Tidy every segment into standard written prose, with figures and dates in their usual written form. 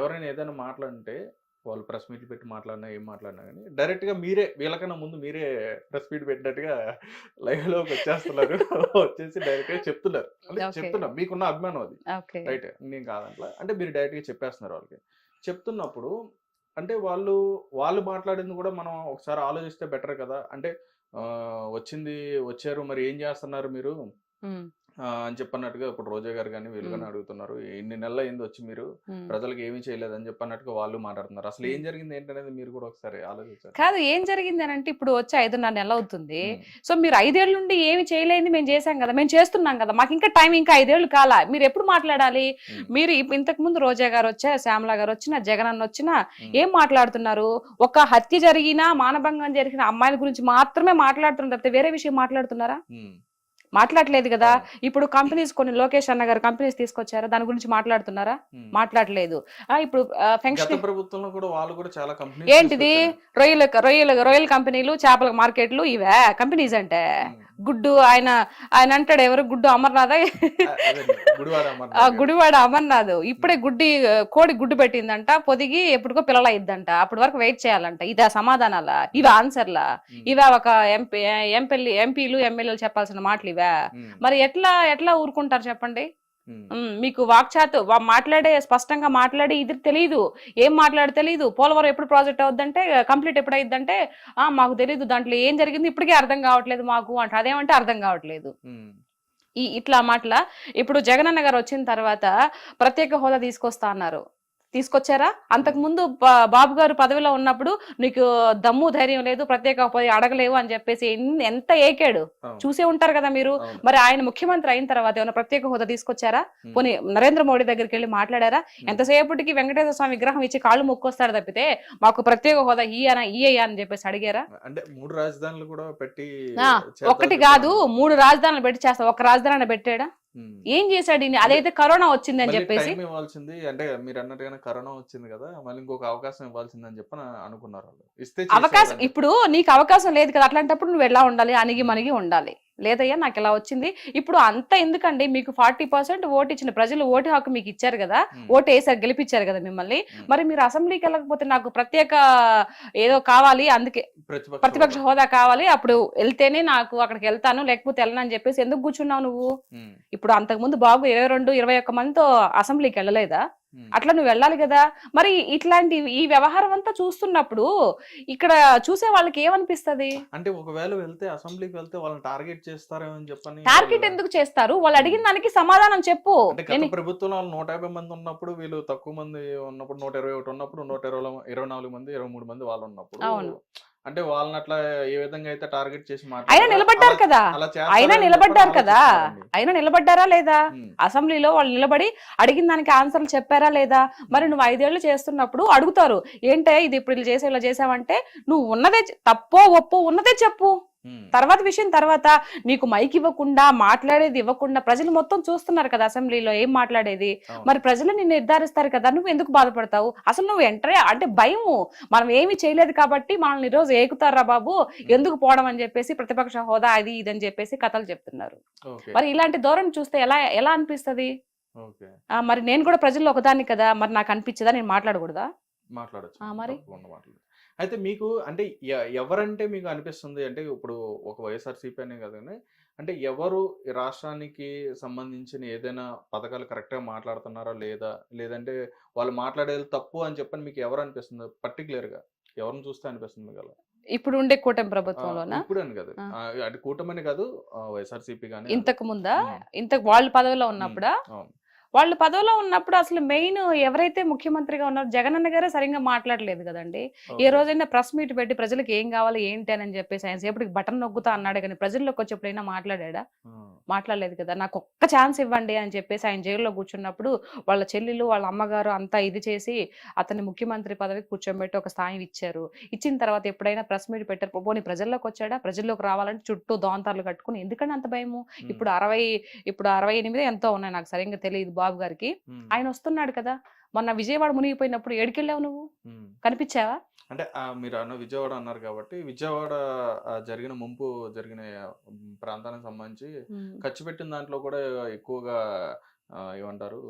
ఎవరైనా ఏదైనా మాట్లాడంటే వాళ్ళు ప్రెస్ మీట్లు పెట్టి మాట్లాడినా, ఏం మాట్లాడినా గానీ డైరెక్ట్‌గా మీరే వీళ్ళకన్నా ముందు మీరే ప్రెస్ మీట్ పెట్టినట్టుగా లైవ్‌లోకి వచ్చేస్తున్నారు. వచ్చేసి డైరెక్ట్‌గా చెప్తున్నారు. అంటే ఓకే. చెప్తున్నా మీకున్న అభిమానం అది. ఓకే. రైట్. నేను కాదంట్లా. అంటే మీరు డైరెక్ట్‌గా చెప్పేస్తున్నారు వాళ్ళకి. చెప్తున్నప్పుడు అంటే వాళ్ళు మాట్లాడింది కూడా మనం ఒకసారి ఆలోచిస్తే బెటర్ కదా! అంటే వచ్చారు మరి ఏం చేస్తున్నారు మీరు? హ్మ్. అని చెప్పన్నట్టుగా ఇప్పుడు రోజా గారు గాని, వీళ్ళు హ్మ్. గాని అడుగుతున్నారు. ఇన్ని నెలలయింది వచ్చి మీరు హ్మ్. ప్రజలకి ఏమీ చేయలేదని చెప్పన్నట్టుగా వాళ్ళు మాట్లాడుతున్నారు. అసలు హ్మ్. ఏం జరిగింది ఏంటనేది మీరు కూడా ఒకసారి ఆలోచించాలి. కాదు ఏం జరిగిందనంటే ఇప్పుడు వచ్చి 5.5 నెలలవుతుంది. హ్మ్. సో, మీరు 5 ఏళ్ల నుండి ఏమి చేయలేనిది మేము చేసాం గదా! మేము చేస్తున్నాం గదా! మాకింకా టైం ఇంకా 5 ఏళ్ళు కాలా. మీరెప్పుడు మాట్లాడాలి? హ్మ్. మీరు ఇంతకుముందు రోజా గారొచ్చా, శ్యామల గారొచ్చినా, జగనన్నొచ్చినా హ్మ్. ఏం మాట్లాడుతున్నారు? ఒక హత్య జరిగినా, మానభంగం జరిగిన అమ్మాయిల గురించి మాత్రమే మాట్లాడుతున్నారు తప్పితే వేరే విషయం మాట్లాడుతున్నారా? హ్మ్. మాట్లాడట్లేదు గదా! అవును. ఇప్పుడు కంపెనీస్ కొన్ని లోకేష్ అన్న గారు కంపెనీస్ తీసుకొచ్చారా? దాని గురించి మాట్లాడుతున్నారా? హ్మ్. మాట్లాడలేదు. ఇప్పుడు గత ఫంక్షన్ ప్రభుత్వంలో కూడా వాళ్ళు కూడా చాలా కంపెనీస్ ఏంటిది? తీసుకొచ్చారు. రొయ్యల కంపెనీలు, చేపల మార్కెట్లు ఇవా కంపెనీస్ అంటే? హ్మ్. గుడ్డు ఆయన ఆయన అంటాడు ఎవరు? గుడ్డు అమర్‌నాథా? అదండి. గుడివాడ అమర్నాథ్ గారు. గుడివాడ అమర్‌నాథ్. ఇప్పుడే హ్మ్. కోడి గుడ్డు పెట్టిందంట. పొదిగి ఎప్పటికో పిల్లలయిద్దంట. అప్పటి వరకు వెయిట్ చేయాలంట. ఇదా సమాధానాలా? ఇవా హ్మ్. ఆన్సర్‌లా? హ్మ్. ఇవా ఒక ఎంపీలు, ఎమ్మెల్యేలు చెప్పాల్సిన మాటలివా? హ్మ్. మరి ఎట్లా ఊరుకుంటారు చెప్పండి? హ్మ్. మీకు వాక్చాతు మాట్లాడే స్పష్టంగా మాట్లాడి ఇది తెలీదు. ఏం మాట్లాడో తెలీదు. పోలవరం ఎప్పుడు ప్రాజెక్ట్ అవుద్దంటే, కంప్లీట్ ఎప్పుడయిద్దంటే, మాకు తెలీదు. దాంట్లో ఏం జరిగింది ఇప్పటికే అర్థం కావట్లేదు మాకు అంట. అదేమంటే అర్థం కావట్లేదు. హ్మ్. ఇట్లా మాటల ఇప్పుడు జగనన్న గారు వచ్చిన తర్వాత ప్రత్యేక హోదా తీసుకొస్తా అన్నారు. తీసుకొచ్చారా? హ్మ్. అంతకుముందు బాబు గారు పదవిలో ఉన్నప్పుడు నీకు దమ్ము ధైర్యం లేదు, ప్రత్యేక పోయి అడగలేవు అని చెప్పేసి ఎంత ఏకాడు. అవును. చూసే ఉంటారు కదా మీరు. అవును. మరి ఆయన ముఖ్యమంత్రి అయిన తర్వాత ఏమైనా ప్రత్యేక హోదా తీసుకొచ్చారా? హ్మ్. పోనీ నరేంద్ర మోడీ దగ్గరికి వెళ్ళి మాట్లాడారా? హ్మ్. ఎంతసేపటికి వెంకటేశ్వర స్వామి విగ్రహం ఇచ్చి కాళ్ళు మొక్కొస్తాడు తప్పితే మాకు ప్రత్యేక హోదా ఇయ్యయ్యా అని చెప్పేసి అడిగారా? అంటే 3 రాజధానులు కూడా పెట్టి ఆ చేద్దామని ఒకటి చెప్పని కాదు అన్నారు. 3 రాజధానులు పెట్టి చేస్తా. ఒక రాజధాని పెట్టాడా? హ్మ్. ఏం చేశాడు ఈయన? అంటే అదైతే కరోనా వచ్చిందని మళ్ళీ చెప్పేసి టైమ్ ఇవ్వాల్సింది అంటే మీరన్నట్టుగానే కరోనా వచ్చింది గదా! మళ్ళీ ఇంకొక అవకాశం ఇవ్వాల్సిందని చెప్పని అనుకున్నారాళ్ళు. ఇస్తే అవకాశం చేసేవారని ఇప్పుడు చెప్పని. నీకు అవకాశం లేదు కదా! అట్లాంటప్పుడు నువ్వు ఎలా ఉండాలి? అణిగి హ్మ్. మణిగి ఉండాలి. లేదయ్యా నాకిలా వచ్చింది. ఇప్పుడు అంత ఎందుకండి మీకు 40% ఓటిచ్చిన ప్రజలు ఓటు హక్కు మీకిచ్చారు గదా! హ్మ్. ఓటేసారు గెలిపిచ్చారు గదా మిమ్మల్ని. హ్మ్. మరి మీరు అసెంబ్లీకెళ్ళకపోతే నాకు ప్రత్యేక ఏదో కావాలి అందుకే ప్రతిపక్ష ప్రతిపక్ష హోదా. హోదా కావాలి. అప్పుడు ఎళ్తేనే నాకు అక్కడికెళ్తాను. లేకపోతే ఎళ్ళనని జెప్పేసి ఎందుకు గూర్చున్నావు నువ్వు? హ్మ్. ఇప్పుడు అంతకుముందు బాబు 22, 21 మందితో అసెంబ్లీకెళ్ళలేదా? హ్మ్. అట్లా నువ్వు వెళ్ళాలి గదా! మరి ఇట్లాంటి ఈ వ్యవహారం అంతా చూస్తున్నప్పుడు ఇక్కడ చూసే వాళ్ళకి ఏమనిపిస్తది? అంటే ఒకవేళ వెళ్తే అసెంబ్లీకి వెళ్తే వాళ్ళని టార్గెట్ చేస్తారేమో అని చెప్పని వాళ్ళ టార్గెట్ ఎందుకు చేస్తారు? వాళ్ళు హ్మ్. అడిగిన దానికి సమాధానం చెప్పు. అంటే గత ప్రభుత్వంలో వాళ్ళు 150 మంది ఉన్నప్పుడు, వీళ్ళు తక్కువ మంది ఉన్నప్పుడు 121 ఉన్నప్పుడు 124 మంది, 23 మంది వాళ్ళున్నప్పుడు అవును. అంటే వాళ్ళని అట్లా ఏ విధంగా అయితే టార్గెట్ చేసి అయినా మాట్లాడారో నిలబడ్డారు కదా! అలా అయినా చేస్తారని చెప్పని నిలబడ్డారు కదా! ఆలోచిస్తున్నారండి. అయినా నిలబడ్డారా లేదా? హ్మ్. అసెంబ్లీలో వాళ్ళు నిలబడి అడిగిన దానికి ఆన్సర్‌లు చెప్పారా లేదా? మరి హ్మ్. నువ్వు 5 ఏళ్ళు చేస్తున్నప్పుడు అడుగుతారు. ఏంటే ఇది ఇప్పుడు ఇలా చేసావంటే నువ్వు ఉన్నదే తప్పో ఒప్పో ఉన్నదే చెప్పు. హ్మ్. తర్వాత విషయం తర్వాత. నీకు మైక్ ఇవ్వకుండా, మాట్లాడేది ఇవ్వకుండా ప్రజలు మొత్తం చూస్తున్నారు కదా అసెంబ్లీలో ఏం మాట్లాడేది. అవును. మరి ప్రజలు నిన్ను నిర్ధారిస్తారు కదా! నువ్వెందుకు బాధపడతావు? అసలు నువ్వు ఎంటరే అంటే భయము. మనం ఏమి చేయలేదు కాబట్టి మనల్ని ఈరోజు ఏకుతార్రా బాబు! హ్మ్. ఎందుకు పోవడం అని చెప్పేసి ప్రతిపక్ష హోదా అది ఇది అని చెప్పేసి కథలు చెప్తున్నారు. ఓకే. మరి ఇలాంటి ధోరణి చూస్తే ఎలా ఎలా అనిపిస్తది? ఓకే. మరి నేను కూడా ప్రజల్లో ఒకదాన్ని కదా! మరి నాకు అనిపించదా? నేను మాట్లాడకూడదా? మాట్లాడొచ్చండి. మరి? తప్పకుండా మాట్లాడొచ్చు. అయితే మీకు అంటే ఎవరంటే మీకు అనిపిస్తుంది? అంటే ఇప్పుడు ఒక వైఎస్ఆర్‌సీపీ అనే కాదు గానీ, అంటే ఎవరు ఈ రాష్ట్రానికి సంబంధించిన ఏదైనా పథకాలు కరెక్ట్‌గా మాట్లాడుతున్నారా లేదా? లేదంటే వాళ్ళు మాట్లాడేది తప్పు అని చెప్పని మీకు ఎవరు అనిపిస్తుంది? పర్టిక్యులర్‌గా ఎవరిని చూస్తే అనిపిస్తుంది మీకలా? ఇప్పుడు ఉండే కూటమి ప్రభుత్వంలోనా? ఇప్పుడని కాదు. ఆ! అంటే కూటమని కాదు వైఎస్ఆర్‌సీపీ గాని అలా. ఇంతకు ముందా? హ్మ్. వాళ్ళు పదవిలో హ్మ్. ఉన్నప్పుడా? అవును. వాళ్ళు పదవిలో ఉన్నప్పుడు అసలు మెయిన్ ఎవరైతే ముఖ్యమంత్రిగా ఉన్నారో జగనన్న గారే సరిగ్గా మాట్లాడలేదు గదండీ! ఏ ఓకే. రోజైనా ప్రెస్ మీట్ పెట్టి ప్రజలకి ఏం గావాలి, ఏంటి అని జెప్పేసి ఆయన సేపటికి బటన్ నొక్కుతా అన్నాడే గాని ప్రజల్లోకొచ్చి ఎప్పుడైనా మాట్లాడాడా? ఆ! మాట్లాడలేదు కదా! నాకొక్క ఛాన్స్ ఇవ్వండి అని చెప్పేసి ఆయన జైల్‌లో కూర్చున్నప్పుడు వాళ్ళ చెల్లెలు, వాళ్ళ అమ్మగారు అంతా ఇది చేసి అతన్ని ముఖ్యమంత్రి పదవికి కూర్చోబెట్టి ఒక స్థాయి ఇచ్చారు. ఇచ్చిన తర్వాత ఎప్పుడైనా ప్రెస్ మీట్ పెట్టారు. పోనీ ప్రజల్లోకొచ్చాడా? ప్రజల్లోకి రావాలంటే చుట్టూ దోంతార్లు కట్టుకొని ఎందుకండి అంత భయము? హ్మ్. ఇప్పుడు 68 ఎంతో ఉన్నాయి నాకు సరింగా తెలీదు బాబు గారికి. హ్మ్. ఆయనొస్తున్నాడు కదా! మొన్న విజయవాడ మునిగిపోయినప్పుడు ఏడికెళ్ళావు నువ్వు? హ్మ్. కనిపిచ్చావా? అంటే విజయవాడ అన్నారు కాబట్టి, విజయవాడ జరిగిన ముంపు జరిగిన ప్రాంతానికి సంబంధించి హ్మ్. ఖర్చు పెట్టిన దాంట్లో కూడా ఎక్కువగా ఏమంటారు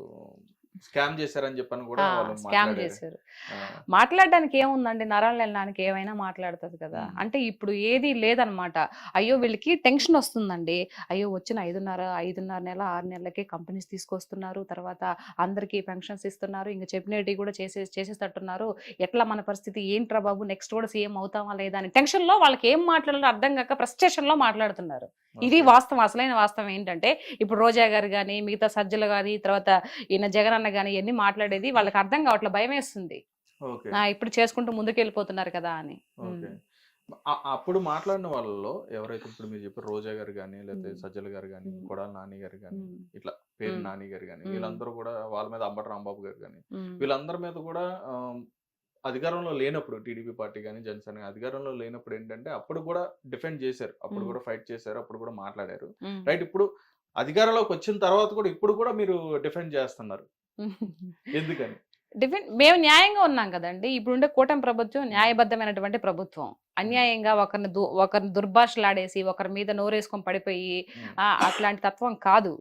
స్కామ్ చేశారని చెప్పని కూడా వాళ్ళు స్కామ్ మాట్లాడారు. చేశారు. ఆ, మాట్లాడడానికి ఏముందండి, నరాలు వెళ్ళడానికి ఏమైనా మాట్లాడుతుంది కదా. అంటే ఇప్పుడు ఏది లేదనమాట. అయ్యో వీళ్ళకి టెన్షన్ వస్తుందండి. అయ్యో వచ్చిన 5.5 నెల 6 నెలలకే కంపెనీస్ తీసుకొస్తున్నారు, తర్వాత అందరికీ పెన్షన్స్ ఇస్తున్నారు, ఇంకా చెప్పినవి కూడా చేసేటట్టున్నారు, ఎట్లా మన పరిస్థితి ఏంట్రా బాబు, నెక్స్ట్ కూడా సీఎం అవుతామా లేదా అని టెన్షన్ లో వాళ్ళకి ఏం మాట్లాడాలో అర్థం కాక ఫ్రస్ట్రేషన్ లో మాట్లాడుతున్నారు. ఇది వాస్తవం. అసలైన వాస్తవం ఏంటంటే ఇప్పుడు రోజా గారు కానీ, మిగతా సజ్జలు కానీ, తర్వాత ఈయన జగన్ అన్న కానీ ఇవన్నీ మాట్లాడేది వాళ్ళకి అర్థం కావట్లే, భయం వేస్తుంది. ఓకే. ఇప్పుడు చేసుకుంటూ ముందుకు వెళ్ళిపోతున్నారు కదా అని. ఓకే. అప్పుడు మాట్లాడిన వాళ్ళలో ఎవరైతే ఇప్పుడు మీరు చెప్పారు రోజా గారు కానీ, లేకపోతే సజ్జల గారు కానీ, కొడాలి నాని గారు కానీ, ఇట్లా పేరు నాని గారు కానీ, వీళ్ళందరూ కూడా వాళ్ళ మీద అంబటి రాంబాబు గారు కానీ, వీళ్ళందరి మీద కూడా అధికారంలో లేనప్పుడు టీడీపీ పార్టీ కానీ జనసేన అధికారంలో లేనప్పుడు ఏంటంటే అప్పుడు కూడా డిఫెండ్ చేశారు, అప్పుడు కూడా ఫైట్ చేశారు, అప్పుడు కూడా మాట్లాడారు. రైట్. ఇప్పుడు అధికారంలోకి వచ్చిన తర్వాత కూడా ఇప్పుడు కూడా మీరు డిఫెండ్ చేస్తున్నారు, ఎందుకని? మేము న్యాయంగా ఉన్నాం కదండి. ఇప్పుడుండే కూటమి ప్రభుత్వం న్యాయబద్ధమైనటువంటి ప్రభుత్వం. అన్యాయంగా ఒకరిని దుర్భాషలాడేసి ఒకరి మీద నోరేసుకొని పడిపోయి అట్లాంటి తత్వం కాదు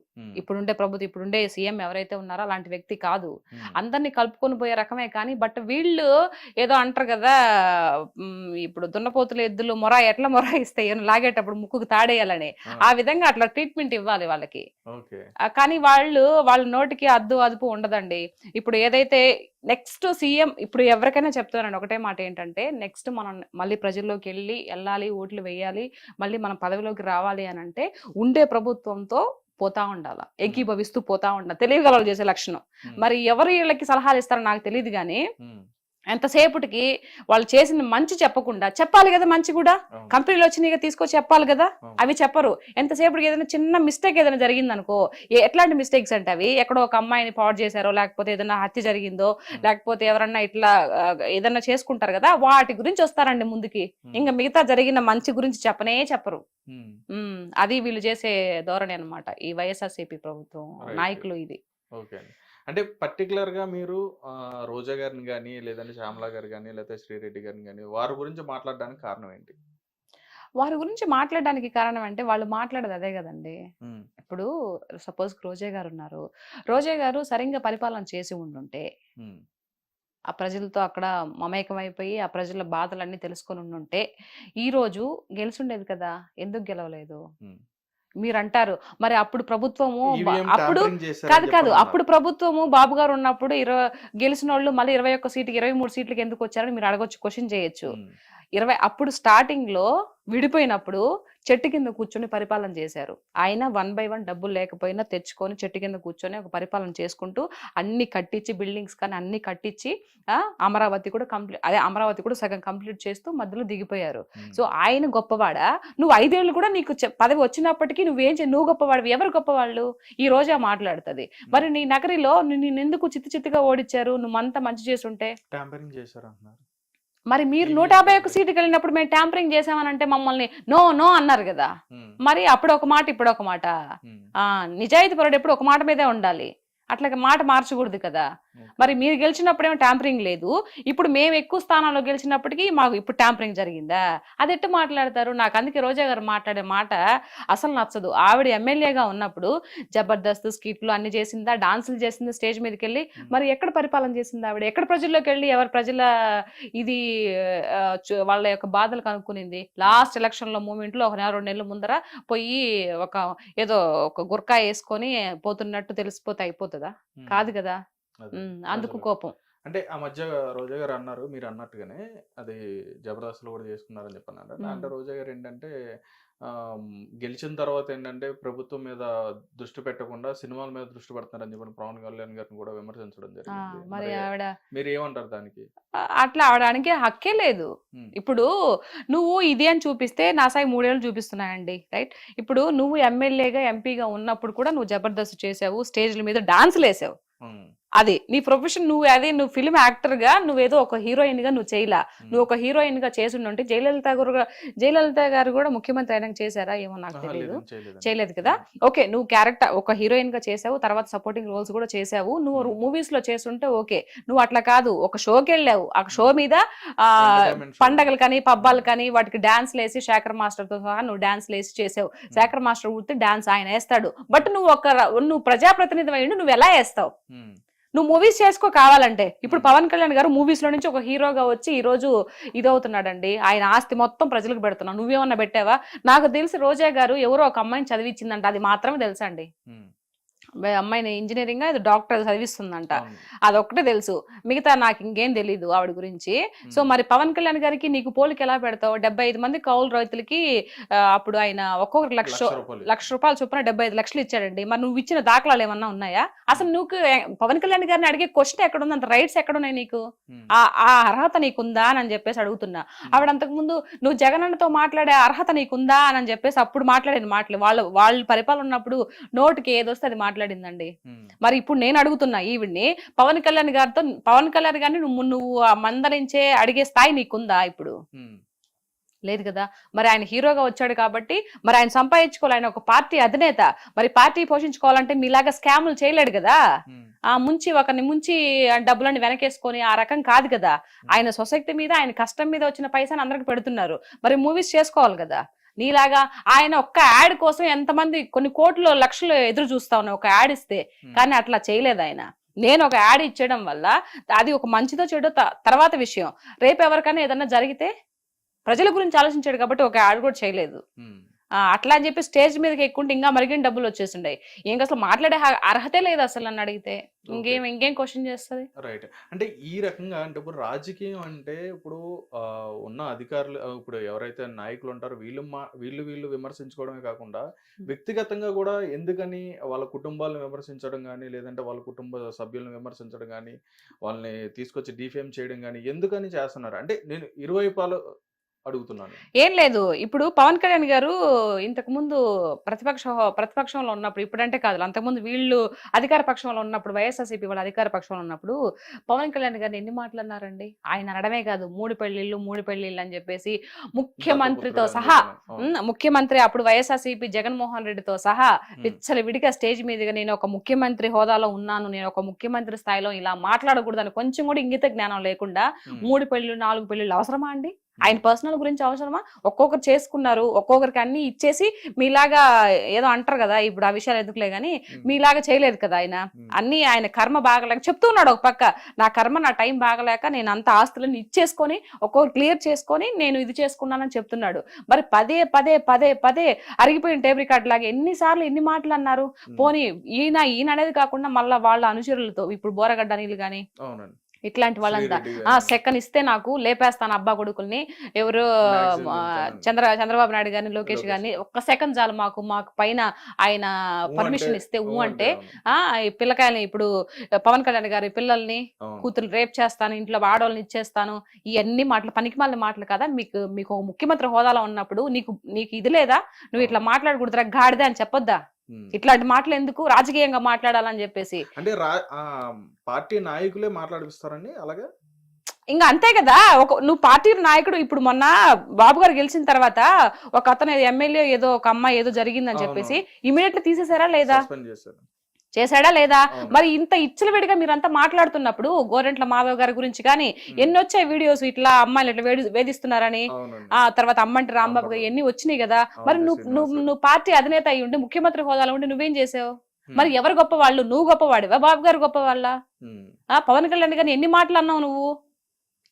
ఇప్పుడుండే ప్రభుత్వం. ఇప్పుడుండే సీఎం ఎవరైతే ఉన్నారో అలాంటి వ్యక్తి కాదు. అందరినీ కలుపుకొని పోయే రకమే. కానీ బట్ వీళ్ళు ఏదో అంటారు కదా, ఇప్పుడు దున్నపోతులు ఎద్దులు ఎట్లా మొరాయిస్తాయి లాగేటప్పుడు ముక్కుకు తాడేయాలని, ఆ విధంగా అట్లా ట్రీట్మెంట్ ఇవ్వాలి వాళ్ళకి. కానీ వాళ్ళ నోటికి అదుపు ఉండదండి. ఇప్పుడు ఏదైతే నెక్స్ట్ సీఎం, ఇప్పుడు ఎవరికైనా చెప్తున్నాను ఒకటే మాట ఏంటంటే, నెక్స్ట్ మనం మళ్ళీ ప్రజల్లోకి వెళ్ళాలి, ఓట్లు వేయాలి, మళ్ళీ మనం పదవిలోకి రావాలి అని అంటే ఉండే ప్రభుత్వంతో పోతా ఉండాలా, ఏకీభవిస్తూ పోతా ఉండాలి, తెలియగలవాళ్ళు చేసే లక్షణం. మరి ఎవరు వీళ్ళకి సలహాలు ఇస్తారో నాకు తెలియదు, కానీ ఎంతసేపటికి వాళ్ళు చేసిన మంచి చెప్పకుండా, చెప్పాలి కదా మంచి కూడా, కంపెనీలు వచ్చినాయి తీసుకొచ్చి చెప్పాలి కదా, అవి చెప్పరు. ఎంతసేపటికి ఏదైనా చిన్న మిస్టేక్ ఏదైనా జరిగింది అనుకో, ఎట్లాంటి మిస్టేక్స్ అంటే అవి ఎక్కడో ఒక అమ్మాయిని పాడు చేశారో, లేకపోతే ఏదైనా హత్య జరిగిందో, లేకపోతే ఎవరన్నా ఇట్లా ఏదన్నా చేసుకుంటారు కదా, వాటి గురించి వస్తారండి ముందుకి. ఇంకా మిగతా జరిగిన మంచి గురించి చెప్పరు. అది వీళ్ళు చేసే ధోరణి అనమాట ఈ వైఎస్ఆర్సీపీ ప్రభుత్వం నాయకులు. ఇది అంటే పర్టికులర్ గా మీరు రోజా గారిని కానీ, లేదంటే శ్యామలా గారు కానీ, లేకపోతే శ్రీరెడ్డి గారిని కానీ వారి గురించి మాట్లాడడానికి కారణం ఏంటి? వారి గురించి మాట్లాడడానికి కారణం అంటే వాళ్ళు మాట్లాడేది అదే కదండి. ఇప్పుడు సపోజ్ రోజా గారు ఉన్నారు, రోజా గారు సరిగ్గా పరిపాలన చేసి ఉండుంటే, ఆ ప్రజలతో అక్కడ మమేకమైపోయి ఆ ప్రజల బాధలన్నీ తెలుసుకొని ఉండుంటే ఈ రోజు గెలిచుండేది కదా. ఎందుకు గెలవలేదు మీరు అంటారు. మరి అప్పుడు ప్రభుత్వము అప్పుడు ప్రభుత్వము బాబు గారు ఉన్నప్పుడు గెలిచిన వాళ్ళు మళ్ళీ 21 సీట్కి 23 సీట్లకి ఎందుకు వచ్చారని మీరు అడగొచ్చు, క్వశ్చన్ చేయొచ్చు. అప్పుడు స్టార్టింగ్ లో విడిపోయినప్పుడు చెట్టు కింద కూర్చొని పరిపాలన చేశారు. ఆయన 1 by 1 డబ్బులు లేకపోయినా తెచ్చుకొని చెట్టు కింద కూర్చొని ఒక పరిపాలన చేసుకుంటూ అన్ని కట్టించి, బిల్డింగ్స్ కానీ అన్ని కట్టించి, అమరావతి కూడా సగం కంప్లీట్ చేస్తూ మధ్యలో దిగిపోయారు. సో ఆయన గొప్పవాడా? నువ్వు 5 ఏళ్ళు కూడా నీకు పదవి వచ్చినప్పటికీ నువ్వు గొప్పవాడు, ఎవరు గొప్పవాళ్ళు? ఈ రోజా మాట్లాడుతుంది. మరి నీ నగరిలో నేను ఎందుకు చిత్తుగా ఓడిచ్చారు? నువ్వు అంతా మంచి చేస్తుంటే. మరి మీరు 151 సీటుకి వెళ్ళినప్పుడు మేము ట్యాంపరింగ్ చేసామని అంటే మమ్మల్ని నో అన్నారు కదా. మరి అప్పుడు ఒక మాట, ఇప్పుడు ఒక మాట. నిజాయితీ పరుడు ఎప్పుడు ఒక మాట మీదే ఉండాలి, అట్లాగే మాట మార్చకూడదు కదా. మరి మీరు గెలిచినప్పుడేమో ట్యాంపరింగ్ లేదు, ఇప్పుడు మేము ఎక్కువ స్థానాల్లో గెలిచినప్పటికీ మాకు ఇప్పుడు ట్యాంపరింగ్ జరిగిందా? అది ఎట్టు మాట్లాడతారు? నాకు అందుకే రోజా గారు మాట్లాడే మాట అసలు నచ్చదు. ఆవిడ ఎమ్మెల్యేగా ఉన్నప్పుడు జబర్దస్త్ స్కిట్లు అన్ని చేసిందా, డాన్సులు చేసిందా స్టేజ్ మీదకి వెళ్ళి? మరి ఎక్కడ పరిపాలన చేసింది ఆవిడ? ఎక్కడ ప్రజల్లోకి వెళ్ళి ఎవరి ప్రజల ఇది వాళ్ళ యొక్క బాధలు కనుక్కునింది? లాస్ట్ ఎలక్షన్ లో మూమెంట్ లో 1 నెల 2 నెలల ముందర పోయి ఏదో ఒక గుర్కా వేసుకొని పోతున్నట్టు తెలిసిపోతే అయిపోతుందా? కాదు కదా. అందుకు కోపం. అంటే ఆ మధ్య రోజా గారు అన్నారు, మీరు అన్నట్టుగానే అది జబర్దస్త్ లో కూడా చేసుకున్నారని చెప్పన్నారు. అంటే రోజా గారు ఏంటంటే గెలిచిన తర్వాత ఏంటంటే ప్రభుత్వం మీద దృష్టి పెట్టకుండా సినిమాల మీద దృష్టి పెడుతున్నారని చెప్పి పవన్ కళ్యాణ్ గారిని కూడా విమర్శించడం జరిగింది. మరి ఆవిడ మీరు ఏమంటారు దానికి? అట్లా ఆవడానికి హక్కే లేదు. ఇప్పుడు నువ్వు ఇది అని చూపిస్తే నా సాయి 3 ఏళ్ళు చూపిస్తున్నాయండి, రైట్? ఇప్పుడు నువ్వు ఎమ్మెల్యేగా ఎంపీగా ఉన్నప్పుడు కూడా నువ్వు జబర్దస్త్ చేసావు, స్టేజ్ల మీద డాన్సులు వేసావు. అది నీ ప్రొఫెషన్. నువ్వు ఫిల్మ్ యాక్టర్ గా నువ్వేదో ఒక హీరోయిన్ గా నువ్వు చేయలా. నువ్వు ఒక హీరోయిన్ గా చేసిండుంటే జయలలిత గారు కూడా ముఖ్యమంత్రి అయినా చేశారా ఏమో నాకు తెలియదు, చేయలేదు కదా. ఓకే, నువ్వు క్యారెక్టర్ ఒక హీరోయిన్ గా చేసావు, తర్వాత సపోర్టింగ్ రోల్స్ కూడా చేసావు. నువ్వు మూవీస్ లో చేస్తుంటే ఓకే. నువ్వు అట్లా కాదు, ఒక షోకి వెళ్ళావు, ఆ షో మీద పండగలు కానీ పబ్బాలు కానీ వాటికి డాన్స్ లేసి శేఖర్ మాస్టర్ తో సహా నువ్వు డాన్స్ లేసి చేసావు. శేఖర్ మాస్టర్ ఊరితే డాన్స్ ఆయన వేస్తాడు, బట్ నువ్వు ప్రజాప్రతినిధి అయ్యిండు, నువ్వు ఎలా వేస్తావు? నువ్వు మూవీస్ చేసుకో కావాలంటే. ఇప్పుడు పవన్ కళ్యాణ్ గారు మూవీస్ లో నుంచి ఒక హీరోగా వచ్చి ఈ రోజు ఇదవుతున్నాడండి. ఆయన ఆస్తి మొత్తం ప్రజలకు పెడుతున్నావు. నువ్వేమన్నా పెట్టావా? నాకు తెలిసి రోజా గారు ఎవరో ఒక అమ్మాయిని చదివించిందంట, అది మాత్రమే తెలుసండి. అమ్మాయిని ఇంజనీరింగ్ అది డాక్టర్ చదివిస్తుందంట, అదొక్కటే తెలుసు. మిగతా నాకు ఇంకేం తెలీదు ఆవిడ గురించి. సో మరి పవన్ కళ్యాణ్ గారికి నీకు పోలిక ఎలా పెడతావు? 75 మంది కౌలు రైతులకి అప్పుడు ఆయన ఒక్కొక్కరు లక్ష రూపాయలు చొప్పున 75 లక్షలు ఇచ్చాడండి. మరి నువ్వు ఇచ్చిన దాఖలాలు ఏమన్నా ఉన్నాయా? అసలు నువ్వు పవన్ కళ్యాణ్ గారిని అడిగే క్వశ్చన్ ఎక్కడ ఉంది? అంత రైట్స్ ఎక్కడున్నాయి నీకు? ఆ అర్హత నీకుందా అని చెప్పేసి అడుగుతున్నా. ఆవిడ అంతకు ముందు నువ్వు జగనన్నతో మాట్లాడే అర్హత నీకుందా అని చెప్పేసి అప్పుడు మాట్లాడిన మాటలు, వాళ్ళ పరిపాలన ఉన్నప్పుడు నోటికి ఏదొస్తే అది మాట్లాడిందండి. మరి ఇప్పుడు నేను అడుగుతున్నా ఈవిడ్ని, పవన్ కళ్యాణ్ గారిని నువ్వు మందలించే అడిగే స్థాయి నీకుందా ఇప్పుడు? లేదు కదా. మరి ఆయన హీరోగా వచ్చాడు కాబట్టి మరి ఆయన సంపాదించుకోవాలి, ఆయన ఒక పార్టీ అధినేత. మరి పార్టీ పోషించుకోవాలంటే మీలాగా స్కాములు చేయలేడు కదా. ఒకరిని ముంచి డబ్బులన్నీ వెనకేసుకొని ఆ రకం కాదు కదా. ఆయన సొసైటీ మీద, ఆయన కష్టం మీద వచ్చిన పైసాని అందరికి పెడుతున్నారు. మరి మూవీస్ చేసుకోవాలి కదా. నీలాగా ఆయన ఒక్క యాడ్ కోసం ఎంతమంది కొన్ని కోట్లు లక్షలు ఎదురు చూస్తా ఉన్నాయి ఒక యాడ్ ఇస్తే. కానీ అట్లా చేయలేదు ఆయన. నేను ఒక యాడ్ ఇచ్చేయడం వల్ల అది ఒక మంచిదో చెడో తర్వాత విషయం. రేపు ఎవరికైనా ఏదన్నా జరిగితే ప్రజల గురించి ఆలోచించాడు కాబట్టి ఒక యాడ్ కూడా చేయలేదు. అట్లా అని చెప్పి స్టేజ్ మీదకి ఎక్కుంటే ఇంకా మరిగిన డబ్బులు వచ్చేసిండే. ఇంకా అసలు మాట్లాడే అర్హతే లేదు అసలు నన్ను అడిగితే. ఇంకేం క్వశ్చన్ చేస్తుంది? రైట్. అంటే ఈ రకంగా అంటే ఇప్పుడు రాజకీయం అంటే ఇప్పుడు ఉన్న అధికారులు, ఇప్పుడు ఎవరైతే నాయకులు ఉంటారో వీళ్ళు విమర్శించుకోవడమే కాకుండా వ్యక్తిగతంగా కూడా ఎందుకని వాళ్ళ కుటుంబాలను విమర్శించడం కానీ, లేదంటే వాళ్ళ కుటుంబ సభ్యులను విమర్శించడం కానీ, వాళ్ళని తీసుకొచ్చి డిఫేమ్ చేయడం కానీ ఎందుకని చేస్తున్నారు? అంటే నేను ఇరువైపులు అడుగుతున్నాను. ఏం లేదు, ఇప్పుడు పవన్ కళ్యాణ్ గారు ఇంతకు ముందు ప్రతిపక్షంలో ఉన్నప్పుడు, ఇప్పుడంటే కాదు, అంతకుముందు వీళ్ళు అధికార పక్షంలో ఉన్నప్పుడు, వైఎస్ఆర్సీపీ వాళ్ళ అధికార పక్షంలో ఉన్నప్పుడు పవన్ కళ్యాణ్ గారిని ఎన్ని మాటలు అన్నారండి. ఆయన అనడమే కాదు, మూడు పెళ్లిళ్ళు అని చెప్పేసి ముఖ్యమంత్రితో సహా, ముఖ్యమంత్రి అప్పుడు వైఎస్ఆర్సీపీ జగన్మోహన్ రెడ్డితో సహా విడిగా స్టేజ్ మీదుగా నేను ఒక ముఖ్యమంత్రి హోదాలో ఉన్నాను, నేను ఒక ముఖ్యమంత్రి స్థాయిలో ఇలా మాట్లాడకూడదని కొంచెం కూడా ఇంగిత జ్ఞానం లేకుండా 3 పెళ్లిళ్ళు 4 పెళ్లిళ్ళు అవసరమా అండి? ఆయన పర్సనల్ గురించి అవసరమా? ఒక్కొక్కరు చేసుకున్నారు, ఒక్కొక్కరికి అన్ని ఇచ్చేసి మీలాగా ఏదో అంటారు కదా, ఇప్పుడు ఆ విషయాలు ఎందుకులే గానీ మీలాగా చేయలేదు కదా. ఆయన అన్ని ఆయన కర్మ బాగలేక చెప్తున్నాడు. ఒక పక్క నా కర్మ, నా టైం బాగలేక నేను అంత ఆస్తులను ఇచ్చేసుకొని ఒక్కొక్కరు క్లియర్ చేసుకొని నేను ఇది చేసుకున్నానని చెప్తున్నాడు. మరి పదే పదే పదే పదే అరిగిపోయిన టేబుల్ రికార్డ్ లాగా ఎన్నిసార్లు ఎన్ని మాటలు అన్నారు. పోనీ ఈయన అనేది కాకుండా మళ్ళీ వాళ్ళ అనుచరులతో, ఇప్పుడు బోరగడ్డ నీళ్ళు గాని ఇట్లాంటి వాళ్ళంతా సెకండ్ ఇస్తే నాకు లేపేస్తాను అబ్బా కొడుకుల్ని, ఎవరు చంద్రబాబు నాయుడు గారిని, లోకేష్ గారిని, ఒక్క సెకండ్ చాలు మాకు పైన ఆయన పర్మిషన్ ఇస్తే అంటే పిల్లకాయలని, ఇప్పుడు పవన్ కళ్యాణ్ గారి పిల్లల్ని కూతురు రేప్ చేస్తాను, ఇంట్లో ఆడవాళ్ళని ఇచ్చేస్తాను, ఇవన్నీ మాటలు పనికిమాలిన మాటలు కదా. మీకు ఒక ముఖ్యమంత్రి హోదాలో ఉన్నప్పుడు నీకు ఇది లేదా? నువ్వు ఇట్లా మాట్లాడకూడదురా గాడిదే అని చెప్పొద్దా? ఇట్లాంటి మాటలు ఎందుకు రాజకీయంగా మాట్లాడాలని చెప్పేసి అంటే పార్టీ నాయకులే మాట్లాడిస్తారండి అలాగే. ఇంకా అంతే కదా. నువ్వు పార్టీ నాయకుడు. ఇప్పుడు మొన్న బాబు గారు గెలిచిన తర్వాత ఒక అతను ఎమ్మెల్యే ఏదో ఒక అమ్మాయి ఏదో జరిగిందని చెప్పేసి ఇమీడియట్లీ తీసేసారా లేదా? చేశాడా లేదా? మరి ఇంత ఇచ్చలవిడిగా మీరంతా మాట్లాడుతున్నప్పుడు గోరెంట్ల మాధవ్ గారి గురించి కానీ ఎన్ని వచ్చాయి వీడియోస్, ఇట్లా అమ్మాయిలు ఇట్లా వేధిస్తున్నారని. తర్వాత అమ్మంటి రాంబాబు గారు ఎన్ని వచ్చినాయి కదా. మరి నువ్వు పార్టీ అధినేత అయి ఉండి, ముఖ్యమంత్రి హోదాలో ఉండి నువ్వేం చేసావు? మరి ఎవరు గొప్పవాళ్ళు? నువ్వు గొప్పవాడివా, బాబు గారు గొప్పవాళ్ళ? పవన్ కళ్యాణ్ గారిని ఎన్ని మాటలు అన్నావు నువ్వు?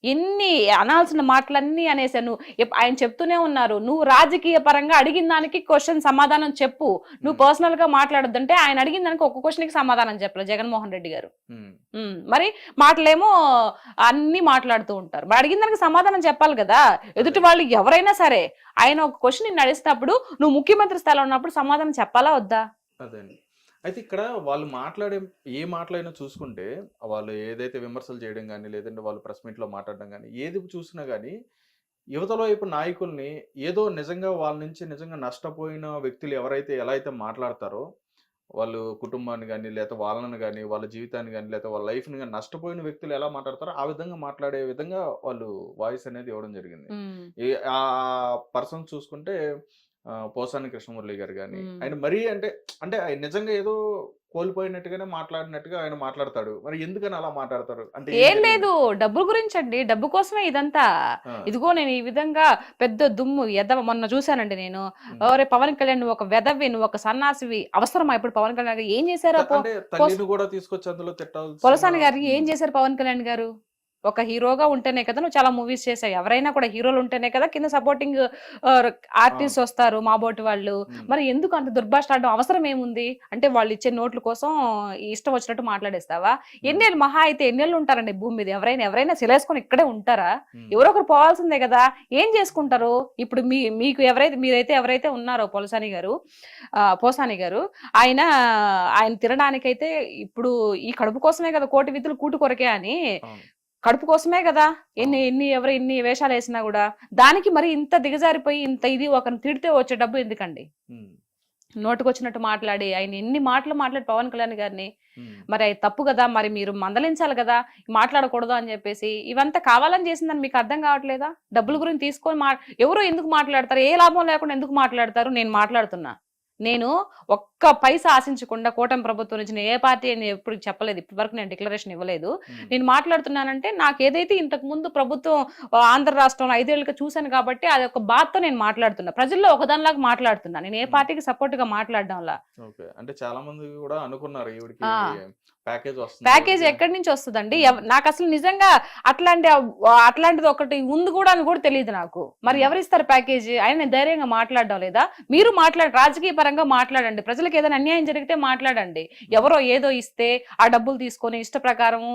ఎన్ని అనాల్సిన మాటలన్నీ అనేసాను. ఆయన చెప్తూనే ఉన్నారు, నువ్వు రాజకీయ పరంగా అడిగిన దానికి క్వశ్చన్ సమాధానం చెప్పు, నువ్వు పర్సనల్ గా మాట్లాడొద్దంటే ఆయన అడిగిన దానికి ఒక్క క్వశ్చన్ కి సమాధానం చెప్పలేదు జగన్మోహన్ రెడ్డి గారు. మరి మాటలేమో అన్ని మాట్లాడుతూ ఉంటారు. మరి అడిగిన దానికి సమాధానం చెప్పాలి కదా. ఎదుటి వాళ్ళు ఎవరైనా సరే ఆయన ఒక క్వశ్చన్ నిన్ను అడిగినప్పుడు నువ్వు ముఖ్యమంత్రి స్థాయిలో ఉన్నప్పుడు సమాధానం చెప్పాలా వద్దా? అదే. అయితే ఇక్కడ వాళ్ళు మాట్లాడే ఏ మాటలైనా చూసుకుంటే, వాళ్ళు ఏదైతే విమర్శలు చేయడం కానీ, లేదంటే వాళ్ళు ప్రెస్ మీట్లో మాట్లాడడం కానీ, ఏది చూసినా కానీ యువతల వైపు నాయకుల్ని ఏదో నిజంగా వాళ్ళ నుంచి నిజంగా నష్టపోయిన వ్యక్తులు ఎవరైతే ఎలా అయితే మాట్లాడతారో, వాళ్ళు కుటుంబాన్ని కానీ, లేకపోతే వాళ్ళని కానీ, వాళ్ళ జీవితాన్ని కానీ, లేకపోతే వాళ్ళ లైఫ్ని కానీ నష్టపోయిన వ్యక్తులు ఎలా మాట్లాడతారో ఆ విధంగా మాట్లాడే విధంగా వాళ్ళు వాయిస్ అనేది ఇవ్వడం జరిగింది. ఆ పర్సన్ చూసుకుంటే పోసాని కృష్ణమురళి గారు కానీ, ఆయన మరీ అంటే ఆయన నిజంగా ఏదో కోల్పోయినట్టుగానే మాట్లాడినట్టుగా ఆయన మాట్లాడతాడు. మరి ఎందుకని అలా మాట్లాడతారు? అంటే ఏం ఏం జరిగింది? లేదు, డబ్బుల గురించి అండి, డబ్బు కోసమే ఇదంతా. ఆ! ఇదిగో నేను ఈ విధంగా పెద్ద దుమ్ము ఎదవ మొన్న చూశానండి నేను. హ్మ్. ఒరే పవన్ కళ్యాణ్, నువ్వు ఒక వెధవి, నువ్వు ఒక సన్నాసివి, అవసరమా ఇప్పుడు పవన్ కళ్యాణ్ గారు ఏం చేశారు? అంటే తల్లిని కూడా తీసుకొచ్చి అందులో తిట్టాల్సిన పొలసాని గారికి ఏం హ్మ్. చేశారు పవన్ కళ్యాణ్ గారు? ఒక హీరోగా ఉంటేనే కదా నువ్వు చాలా మూవీస్ చేసావు. ఎవరైనా కూడా హీరోలు ఉంటేనే కదా కింద సపోర్టింగ్ అవును. ఆర్టిస్ట్ వస్తారు, మా బోటి వాళ్ళు. హ్మ్. మరి ఎందుకు అంత దుర్భాషలాడడం అవసరం ఏముంది? అంటే వాళ్ళు ఇచ్చే నోట్ల కోసం ఇష్టం వచ్చినట్టు మాట్లాడేస్తావా? హ్మ్. ఎన్నేళ్ళు మహా అయితే ఎన్నేళ్ళు ఉంటారండి భూమి మీద? ఎవరైనా సిలేసుకొని ఇక్కడే ఉంటారా? హ్మ్. ఎవరో ఒకరు పోవాల్సిందే కదా! ఏం చేసుకుంటారు? ఇప్పుడు మీకు ఎవరైతే ఉన్నారో పోసాని గారు, ఆయన ఆయన తినడానికైతే ఇప్పుడు ఈ కడుపు కోసమే కదా, కోటి విధులు కూటు కొరకే అని. అవును. కడుపు కోసమే కదా అవును. ఎన్ని వేషాలు వేసినా కూడా. దానికి మరి ఇంత దిగజారిపోయి ఇంత ఇది ఒకరిని తిడితే వచ్చే డబ్బు ఎందుకండి? హ్మ్. నోటుకొచ్చినట్టు మాట్లాడి ఆయన ఎన్ని మాటలు మాట్లాడి పవన్ కళ్యాణ్ గారిని. హ్మ్. మరి అది తప్పు కదా, మరి మీరు మందలించాలి కదా, మాట్లాడకూడదు అని చెప్పేసి. ఇవంతా కావాలని చేసిందని మీకు అర్థం కావట్లేదా? డబ్బుల హ్మ్. గురించి తీసుకొని ఎవరు ఎందుకు మాట్లాడతారు? ఏ లాభం లేకుండా ఎందుకు మాట్లాడతారు? నేను మాట్లాడుతున్నా. నేను ఒక్క పైసా ఆశించకుండా కూటమి ప్రభుత్వం నుంచి నేను ఏ పార్టీ అని ఎప్పుడు చెప్పలేదు. ఇప్పటి వరకు నేను డిక్లరేషన్ ఇవ్వలేదు. హ్మ్. నేను మాట్లాడుతున్నానంటే నాకు ఏదైతే ఇంతకు ముందు ప్రభుత్వం ఆంధ్ర రాష్ట్రంలో 5 ఏళ్ళుగా చూశాను కాబట్టి అది ఒక బాధతో నేను మాట్లాడుతున్నా. ప్రజల్లో ఒకదానిలాగా మాట్లాడుతున్నా. నేను ఏ హ్మ్. పార్టీకి సపోర్ట్ గా మాట్లాడడంలా. ఓకే. అంటే చాలా మంది కూడా అనుకున్నారు ఈవిడకి ఆ! ప్యాకేజ్ వస్తుంది ప్యాకేజ్ కాబట్టి ఎక్కడి నుంచి వస్తదండి? హ్మ్. నాకసలు నిజంగా అట్లాంటిది ఒకటి ఉంది కూడా అని కూడా తెలీదు నాకు. మరి హ్మ్. ఎవరిస్తారు ప్యాకేజ్? అయినా నేను ధైర్యంగా మాట్లాడడం లేదా? మీరు రాజకీయ పరంగా మాట్లాడండి. ప్రజలకు ఏదైనా అన్యాయం జరిగితే మాట్లాడండి. హ్మ్. ఎవరో ఏదో ఇస్తే ఆ డబ్బులు తీసుకొని ఇష్ట ప్రకారము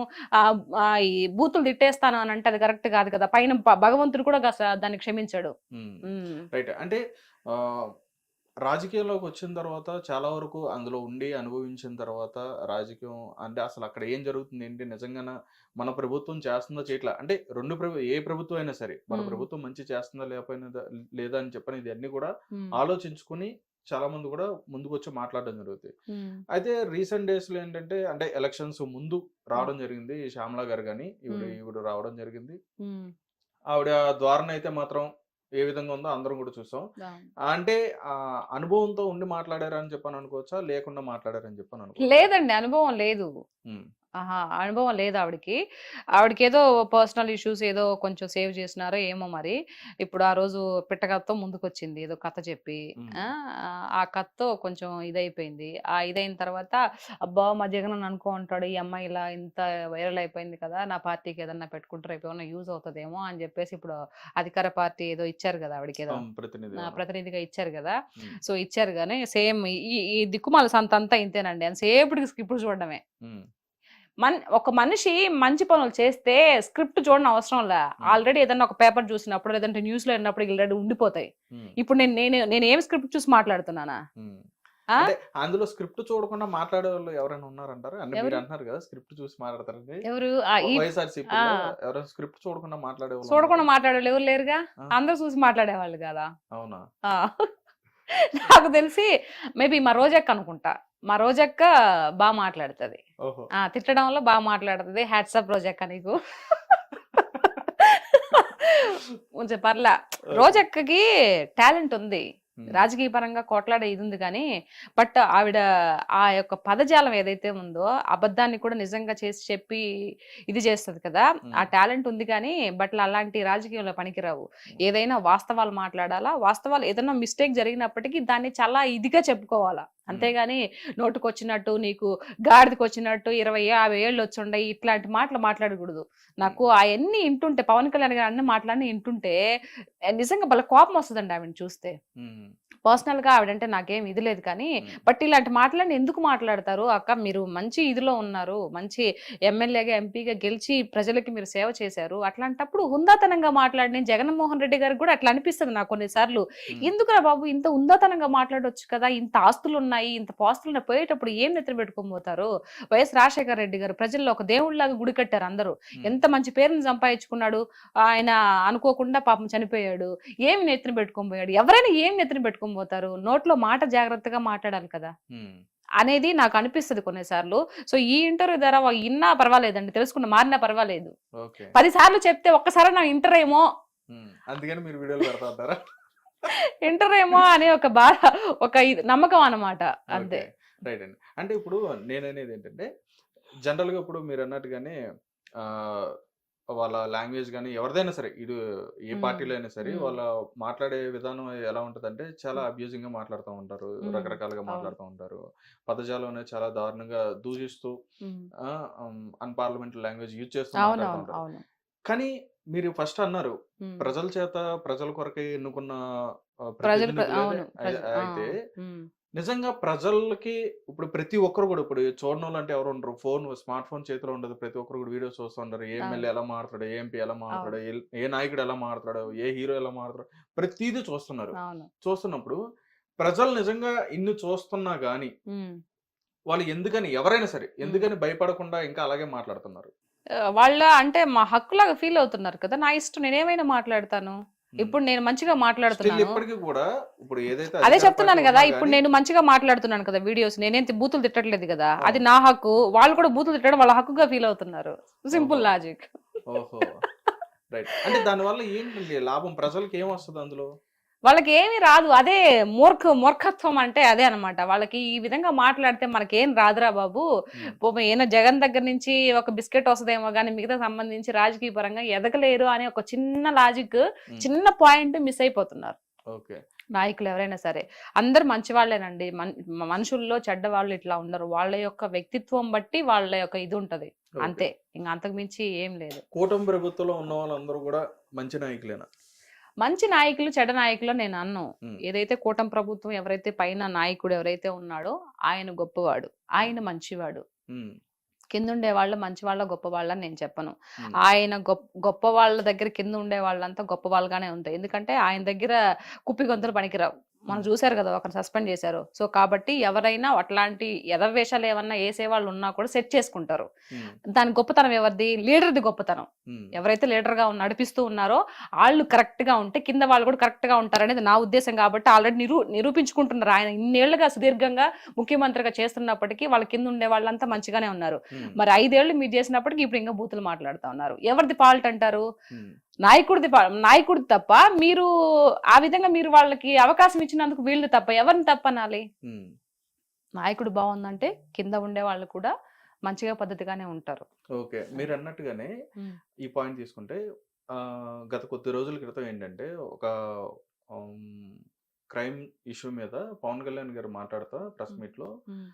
ఈ బూతులు తిట్టేస్తాను అని అంటే అది కరెక్ట్ కాదు కదా! పైన భగవంతుడు కూడా దాన్ని క్షమించడు. హ్మ్. హ్మ్. రైట్. అంటే ఆహ్, రాజకీయాల్లోకి వచ్చిన తర్వాత చాలా వరకు అందులో ఉండి అనుభవించిన తర్వాత రాజకీయం అంటే అసలు అక్కడ ఏం జరుగుతుంది ఏంటి నిజంగాన మన ప్రభుత్వం చేస్తుందో చేయట్లా అంటే ఏ ప్రభుత్వం అయినా సరే మన హ్మ్. ప్రభుత్వం మంచి చేస్తుందా లేదా అని చెప్పని ఇవన్నీ కూడా హ్మ్. ఆలోచించుకొని చాలా మంది కూడా ముందుకొచ్చి మాట్లాడడం జరుగుతుంది. హ్మ్. అయితే రీసెంట్ డేస్ లో ఏంటంటే అంటే ఎలక్షన్స్ ముందు హ్మ్. రావడం జరిగింది శ్యామల గారు కానీ హ్మ్. ఈవిడ రావడం జరిగింది. హ్మ్. ఆవిడ ధోరణి అయితే మాత్రం ఏ విధంగా ఉందో అందరం కూడా చూసాం. అవును. అంటే అనుభవంతో ఉండి మాట్లాడారని చెప్పని అనుకోవచ్చా? లేకుండా మాట్లాడారని చెప్పని అనుకోవచ్చా? లేదండి, అనుభవం లేదు. హ్మ్. ఆహా! అనుభవం లేదు ఆవిడకి. ఆవిడకేదో పర్సనల్ ఇష్యూస్ ఏదో కొంచెం సేవ్ చేసినారో ఏమో మరి. ఇప్పుడు ఆ రోజు పిట్టకథతో ముందుకొచ్చింది ఏదో కథ చెప్పి. హ్మ్. ఆ! ఆ కథతో కొంచెం ఇదైపోయింది. ఆ ఇదైన తర్వాత అబ్బా! మా జగన్ నన్ను అనుకో ఉంటాడు. ఈ అమ్మాయి ఇలా ఇంత వైరల్ అయిపోయింది కదా! నా పార్టీకి ఏదన్నా పెట్టుకుంటే రేపు ఏమన్నా యూజ్ అవుతదేమో అని చెప్పేసి ఇప్పుడు అధికార పార్టీ ఏదో ఇచ్చారు కదా ఆవిడకేదో. ప్రతినిధి అవును. ప్రతినిధిగా ఇచ్చారు గదా! హ్మ్. సో, ఇచ్చారు గానీ సేమ్ ఈ దిక్కుమాల సంతంతా ఇంతేనండి. ఎంతసేపటికి స్కిప్పులు చూడడమే. హ్మ్. ఒక మనిషి మంచి పనులు చేస్తే స్క్రిప్ట్ చూడని అవసరంలా. హ్మ్. ఆల్రెడీ ఏదన్నా ఒక పేపర్ చూసినప్పుడు, లేదంటే న్యూస్‌లో విన్నప్పుడు ఆల్రెడీ ఉండిపోతాయి. హ్మ్. ఇప్పుడు నేనేం స్క్రిప్ట్ చూసి మాట్లాడుతున్నానా? హ్మ్. ఆ! అంటే అందులో స్క్రిప్ట్ చూడకుండా మాట్లాడేవాళ్ళు ఎవరైనా ఉన్నారంటారా? అంటే మీరు ఎవరు? అంటున్నారు కదా! స్క్రిప్ట్ చూసి మాట్లాడతారని. ఎవరు? ఆ! వైఎస్ఆర్‌సీపీలో ఎవరైనా స్క్రిప్ట్ చూడకుండా మాట్లాడేవాళ్ళు చూడకుండా ఉన్నారా? మాట్లాడేవాళ్ళు ఎవరు లేరుగా. ఆ! అందరూ చూసి మాట్లాడేవాళ్ళు గదా! అవునా? ఆ! నాకు తెలిసి మేబీ మా రోజక్క అనుకుంటా. మా రోజక్క మాట్లాడుతది. ఓహో! తిట్టడంలో మాట్లాడుతది. హ్యాట్స్ ఆఫ్ రోజక్క నీకు. కొంచెం పర్లా. ఓకే. రోజక్కకి టాలెంట్ ఉంది. హ్మ్. రాజకీయ పరంగా కొట్లాడే ఇది ఉంది గానీ, బట్ ఆవిడ ఆ యొక్క పదజాలం ఏదైతే ఉందో, అబద్ధాన్ని కూడా నిజంగా చేసి చెప్పి ఇది చేస్తది కదా! ఆ హ్మ్. టాలెంట్ ఉంది కానీ, బట్ అలాంటి రాజకీయంలో పనికిరావు. హ్మ్. ఏదైనా వాస్తవాలు మాట్లాడాలా. వాస్తవాలు ఏదైనా మిస్టేక్ జరిగినప్పటికీ దాన్ని చాలా ఇదిగా చెప్పుకోవాలా. హ్మ్. అంతేగాని నోటికొచ్చినట్టు, నీకు గాడిదకొచ్చినట్టు 20, 50 ఏళ్ళొచ్చుండయి ఇట్లాంటి మాటలు మాట్లాడకూడదు. హ్మ్. నాకు అయన్నీ ఇంటుంటే, పవన్ కళ్యాణ్ గారు అన్ని మాటలన్నీ ఇంటుంటే నిజంగా భలే కోపమొస్తదండి ఆవిడని చూస్తే. హ్మ్. పర్సనల్‌గా ఆవిడంటే నాకేం ఇది లేదు కానీ, హ్మ్. బట్ ఇలాంటి మాటలన్నీ ఎందుకు మాట్లాడతారు? అక్క మీరు మంచి ఇదిలో ఉన్నారు. మంచి ఎమ్మెల్యేగా, ఎంపీగా గెలిచి ప్రజలకి మీరు సేవ చేశారు. అట్లాంటప్పుడు హుందాతనంగా మాట్లాడిన జగన్మోహన్ రెడ్డి గారికి కూడా అట్లా అనిపిస్తది నాకు కొన్ని సార్లు. హ్మ్. ఎందుకురా బాబు ఇంత హుందాతనంగా మాట్లాడొచ్చు కదా! ఇంత ఆస్తులున్నాయి, ఇంత పాస్తులున్నాయి, పోయేటప్పుడు ఏం నెత్తిన పెట్టుకొని పోతారు? వైఎస్ రాజశేఖర రెడ్డి గారు ప్రజల్లో ఒక దేవుడిలాగా గుడి కట్టారు అందరూ. హ్మ్. ఎంత మంచి పేరుని సంపాదించుకున్నాడు. ఆయన అనుకోకుండా పాపం చనిపోయాడు. ఏమి నెత్తిన పెట్టుకొని పోయాడు? ఎవరైనా ఏం నెత్తిన పెట్టుకొని పోతారు? నోట్లో మాట జాగ్రత్తగా మాట్లాడాలి కదా! హ్మ్. అనేది నాకు అనిపిస్తది కొన్ని సార్లు. సో, ఈ ఇంటర్వ్యూ ద్వారా ఇన్నా పర్వాలేదండి. తెలుసుకున్న పర్వాలేదు. ఓకే. 10 సార్లు చెప్తే ఒక్కసారైనా ఇంటరేమో, హ్మ్. అందుకని మీరు వీడియోలు పెడతా ఉంటారా? ఇంటరేమో అనే ఒక బాధ, ఒక నమ్మకం అన్నమాట. అంతే. ఓకే. రైట్ అండి. అంటే ఇప్పుడు నేననేది ఏంటంటే, జనరల్‌గా ఇప్పుడు మీరన్నట్టుగానే ఆహ్, వాళ్ళ లాంగ్వేజ్ గాని, ఎవరిదైనా సరే, ఏ హ్మ్. పార్టీలో అయినా సరే, హ్మ్. వాళ్ళ మాట్లాడే విధానం ఎలా ఉంటదంటే, చాలా హ్మ్. అబ్యూజింగ్‌గా మాట్లాడుతా ఉంటారు. హ్మ్. రకరకాలుగా అవును. మాట్లాడుతూ ఉంటారు. పదజాలం అనేది చాలా దారుణంగా దూషిస్తూ హ్మ్. అన్‌పార్లమెంటరీ లాంగ్వేజ్ యూజ్ చేస్తూ మాట్లాడుతూ అవునవును. ఉంటారు. అవును. కానీ మీరు ఫస్ట్ అన్నారు, హ్మ్. ప్రజల చేత ప్రజల కొరకే ఎన్నుకున్న అవును. ప్రతినిధులనే ఆ! అయితే హ్మ్. నిజంగా ప్రజలకి ఇప్పుడు ప్రతి ఒక్కరు కూడా ఇప్పుడు చూడనోళ్ళంటే ఎవరు ఉండరు. స్మార్ట్ ఫోన్ చేతిలో ఉండదు. ప్రతి ఒక్కరు కూడా వీడియోస్ చూస్తూ ఉంటారు. ఏ అవును. ఎమ్మెల్యే ఎలా మాట్లాడతాడు? ఏ ఎంపీ ఎలా అవును. మాట్లాడతాడు? ఏ నాయకుడు ఎలా మాట్లాడతాడు? ఏ హీరో ఎలా మాట్లాడతాడు? ప్రతీదీ చూస్తున్నారు. అవును. చూస్తున్నప్పుడు ప్రజలు నిజంగా ఇన్ని చూస్తున్నా గాని హ్మ్. వాళ్ళు ఎందుకని ఎవరైనా సరే హ్మ్. ఎందుకని భయపడకుండా ఇంకా అలాగే మాట్లాడుతున్నారు? వాళ్ళ అంటే మా హక్కులాగా ఫీల్ అవుతున్నారు కదా! నా ఇష్టం నేనేమైనా మాట్లాడతాను. హ్మ్. ఇప్పుడు నేను మంచిగా స్టిల్ మాట్లాడుతున్నాను. ఇప్పటికి కూడా ఇప్పుడు ఏదైతే అదే అధికార పార్టీ చెప్తున్నాను గదా! ఉన్నా ఇప్పుడు గాని నేను మంచిగా మాట్లాడుతున్నాను కదా! వీడియోస్ నేనేం బూతులు తిట్టట్లేదు గదా! అది అవును. నా హక్కు. వాళ్ళు కూడా బూతులు తిట్టడం వాళ్ళ హక్కుగా ఫీల్ అవుతున్నారు. ఓహో! Simple logic. ఓహో! రైట్. అంటే దానివల్ల ఏంటండి లాభం? ప్రజలకి ఏమొస్తది అందులో? వాళ్ళకేమి రాదు. అదే మూర్ఖత్వం అంటే అదే అన్నమాట. వాళ్ళకి ఈ విధంగా మాట్లాడితే మనకేం రాదురా బాబు. హ్మ్. పాపం ఏదో జగన్ దగ్గర నుంచి ఒక బిస్కెట్ వస్తదేమో గానీ మిగతా సంబంధించి రాజకీయ పరంగా ఎదగలేరు అనే ఒక చిన్న లాజిక్, హ్మ్. చిన్న పాయింట్ మిస్ అయిపోతున్నారు. ఓకే. నాయకులు ఎవరైనా సరే. అందరూ మంచివాళ్ళేనండి. మనుషుల్లో చెడ్డవాళ్ళు ఇట్లా ఉండరు. వాళ్ళ యొక్క వ్యక్తిత్వం బట్టి వాళ్ళ యొక్క ఇది ఉంటది. ఓకే. అంతే. ఇంక అంతకు మించి ఏం లేదు. కూటమి ప్రభుత్వంలో ఉన్న వాళ్ళందరూ గూడా మంచి నాయకులేనా? మంచి నాయకులు, చెడ్డ నాయకులు నేను అనను. హ్మ్. ఏదైతే కూటమి ప్రభుత్వం ఎవరైతే పైన నాయకుడు ఎవరైతే ఉన్నాడో ఆయన గొప్పవాడు. హ్మ్. ఆయన మంచివాడు. హ్మ్. కిందుండే వాళ్ళు మంచివాళ్ళో, గొప్పవాళ్ళో అని నేను చెప్పను. హ్మ్. ఆయన గొప్ప వాళ్ళ దగ్గర కింద ఉండే వాళ్ళంతా గొప్ప వాళ్ళుగానే ఉంటాయి. ఎందుకంటే ఆయన దగ్గర కుప్పిగంతులు పనికిరావు. మనం హ్మ్. చూసారు గదా! ఒకరిని సస్పెండ్ చేశారు. సో, కాబట్టి ఎవరైనా అట్లాంటి ఎదవేషాలు ఏమన్నా ఏసేవాళ్ళు ఉన్నా కూడా సెట్ చేసుకుంటారు. హ్మ్. దాని గొప్పతనం ఎవరిది? లీడర్‌ది గొప్పతనం. హ్మ్. ఎవరైతే లీడర్‌గా నడిపిస్తూ ఉన్నారో ఆళ్ళు కరెక్ట్‌గా ఉంటే కింద వాళ్ళు కూడా కరెక్ట్‌గా ఉంటారనేది నా ఉద్దేశ్యం కాబట్టి ఆల్రెడీ నిరూపించుకుంటున్నారు. ఆయన ఇన్నేళ్లుగా సుదీర్ఘంగా ముఖ్యమంత్రిగా చేస్తున్నప్పటికీ వాళ్ళ కింద ఉండే వాళ్ళంతా మంచిగానే ఉన్నారు. హ్మ్. మరి 5 ఏళ్ళు మీరు చేసినప్పటికి ఇప్పుడు ఇంకా బూతులు మాట్లాడుతా ఉన్నారు. ఎవరిది ఫాల్ట్ అంటారు? హ్మ్. నాయకుడిది తప్ప మీరు ఆ విధంగా మీరు వాళ్ళకి అవకాశం ఇచ్చినందుకు వీళ్ళు తప్ప ఎవరిని తప్పనాలి? హ్మ్. నాయకుడు బావుందంటే కింద ఉండే వాళ్ళు కూడా మంచిగా పద్ధతిగానే ఉంటారు. ఓకే. అది. మీరన్నట్టుగానే హ్మ్. ఈ పాయింట్ తీసుకుంటే గత కొద్ది రోజుల క్రితం ఏంటంటే ఒక హ్మ్, క్రైమ్ ఇష్యూ మీద పవన్ కళ్యాణ్ గారు మాట్లాడుతా ప్రెస్ హ్మ్. మీట్‌లో హ్మ్.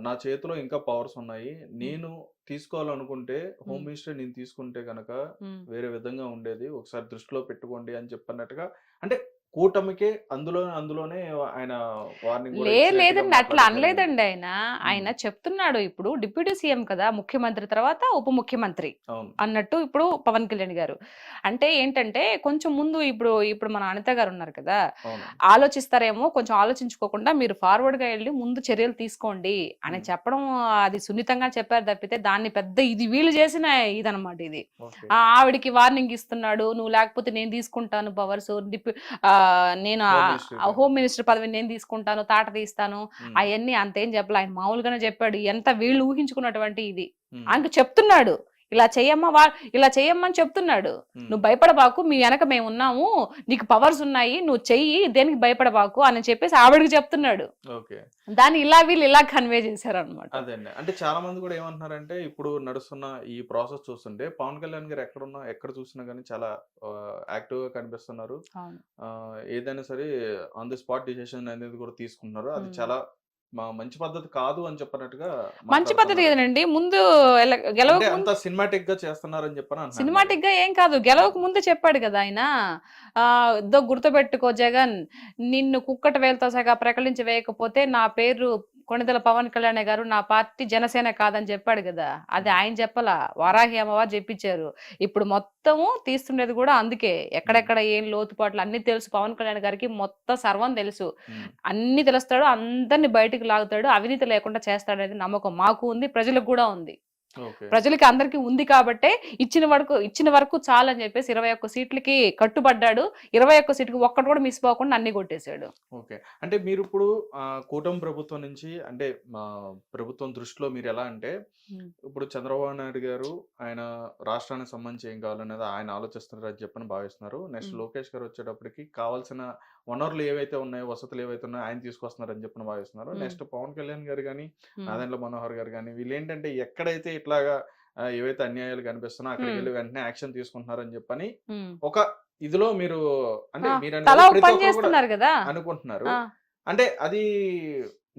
నా చేతిలో ఇంకా పవర్స్ ఉన్నాయి. హ్మ్. నేను తీసుకోవాలనుకుంటే హోమ్ హ్మ్. మినిస్టర్ నేను తీసుకుంటే గనక హ్మ్. వేరే విధంగా ఉండేది. ఒకసారి దృష్టిలో పెట్టుకోండి అని చెప్పన్నట్టుగా అంటే కూటమికే అందులోనే ఆయన వార్నింగ్ గూడా ఇచ్చినట్టుగా లేదండి. అట్లా మాట్లాడడం జరిగింది. అనలేదండి ఆయన. హ్మ్. ఆయన చెప్తున్నాడు ఇప్పుడు డిప్యూటీ సీఎం కదా! ముఖ్యమంత్రి తర్వాత ఉప ముఖ్యమంత్రి అవును. అన్నట్టు ఇప్పుడు పవన్ కళ్యాణ్ గారు. అంటే ఏంటంటే కొంచెం ముందు ఇప్పుడు మన అనిత గారు ఉన్నారు కదా! అవును. ఆలోచిస్తారేమో కొంచెం ఆలోచించుకోకుండా మీరు ఫార్వర్డ్‌గా ఎళ్లి ముందు చర్యలు తీసుకోండి అని హ్మ్. చెప్పడం అది సున్నితంగా చెప్పారు తప్పితే దాన్ని పెద్ద ఇది వీళ్ళు చేసిన ఇదనమాట ఇది. ఓకే. ఆవిడకి వార్నింగ్ ఇస్తున్నాడు. నువ్వు లేకపోతే నేను తీసుకుంటాను పవర్స్ నేను హోమ్ మినిస్టర్‌గా. హోమ్ మినిస్టర్ పదవిని నేను తీసుకుంటాను, తాట తీస్తాను. హ్మ్. అయన్నీ అంతేం చెప్పలే. ఆయన మామూలుగానే చెప్పాడు. ఎంత వీళ్ళు ఊహించుకున్నటువంటి ఇది. హ్మ్. ఆయనకి చెప్తున్నాడు. ఇలా చెయ్యమ్మని చెప్తున్నాడు. హ్మ్. "నువ్వు భయపడబాకు. మీ వెనక మేమున్నాము. నీకు పవర్స్ ఉన్నాయి. నువ్వు చెయ్యి. దేనికి భయపడబాకు" అని చెప్పేసి ఆవిడకి చెప్తున్నాడు. ఓకే. దాన్ని వీళ్ళు ఇలా కన్వే చేశారనమాట. అదే అండి. అంటే చాలా మంది గూడా ఏమంటున్నారంటే, ఇప్పుడు నడుస్తున్న ఈ ప్రాసెస్ చూస్తుంటే, పవన్ కళ్యాణ్ గారు ఎక్కడ చూసినా గాని చాలా యాక్టివ్‌గా కనిపిస్తున్నారు. అవును. ఏదైనా సరే ఆన్ ది స్పాట్ డిసిషన్ అనేది కూడా తీసుకుంటున్నారు. అది హ్మ్. చాలా మంచి పద్ధతి కాదు అని చెప్పినట్టుగా మంచి పద్ధతి మాట్లాడుతున్నారు. ఏదనండి. ముందు అంటే గెలవక అంత ముందు సినిమాటిక్‌గా చేస్తున్నారని చెప్పని అంటున్నారు మరి. సినిమాటిక్‌గా ఏం కాదు. గెలవక ముందే చెప్పాడు గదా! ఆయన. "ఇద్దో గుర్తుపెట్టుకో జగన్, నిన్ను కుక్కట వేలుతో సహా ప్రకటించి వేయకపోతే నా పేరు కొణిదెల పవన్ కళ్యాణే గారు. నా పార్టీ జనసేన కాదని" చెప్పాడు గదా! అది హ్మ్. ఆయన చెప్పలా. హ్మ్. వారాహి అమ్మవారు జెప్పిచ్చారు. ఇప్పుడు మొత్తము తీస్తుండేది గూడా అందుకే. హ్మ్. ఎక్కడెక్కడ ఏం లోతుపాట్లు అన్నీ తెలుసు. పవన్ కళ్యాణ్ గారికి మొత్తం సర్వం తెలుసు. హ్మ్. అన్నీ తెలుస్తాడు. అందరిని బయటికి లాగుతాడు. అవినీతి లేకుండా చేస్తాడనేది నమ్మకం మాకు ఉంది. ప్రజలకు గూడా ఉంది. ఓకే. ప్రజలకి అందరికి ఉంది కాబట్టే ఇచ్చిన వరకు చాలని చెప్పేసి 21 సీట్లకి కట్టుబడ్డాడు. 21 సీట్‌కి ఒక్కటి కూడా మిస్ పోకుండా అన్ని కొట్టేసాడు. ఓకే. అంటే మీరిప్పుడు కూటమి ప్రభుత్వం నుంచి అంటే ప్రభుత్వం దృష్టిలో మీరెలా అంటే, హ్మ్. ఇప్పుడు చంద్రబాబు నాయుడు గారు ఆయన రాష్ట్రానికి సంబంధించి ఏం కావాలనేది ఆయన ఆలోచిస్తున్నారని చెప్పని భావిస్తున్నారు. నెక్స్ట్ హ్మ్. లోకేష్ గారు వచ్చేటప్పటికి కావాల్సిన వనరులు ఏవైతే ఉన్నాయో, వసతులు ఏవైతే ఉన్నాయో ఆయన తీసుకొస్తున్నారని చెప్పి భావిస్తున్నారు. ఉమ్, నెక్స్ట్ పవన్ కళ్యాణ్ గారు కానీ, ఉమ్, నాదెండ్ల మనోహర్ గారు కానీ, వీళ్ళు ఏంటంటే ఎక్కడైతే ఇట్లాగా ఏవైతే అన్యాయాలు కనిపిస్తున్నాయో అక్కడికి ఉమ్, వెళ్ళి వెంటనే యాక్షన్ తీసుకుంటున్నారని చెప్పని ఉమ్. ఒక ఇదిలో మీరు అంటే ఆ, మీరు తలా అనేది ఒక ప్రతి పని ఒక్కరు కూడా చేస్తున్నారు కదా. అనుకుంటున్నారు. ఆ, అంటే అది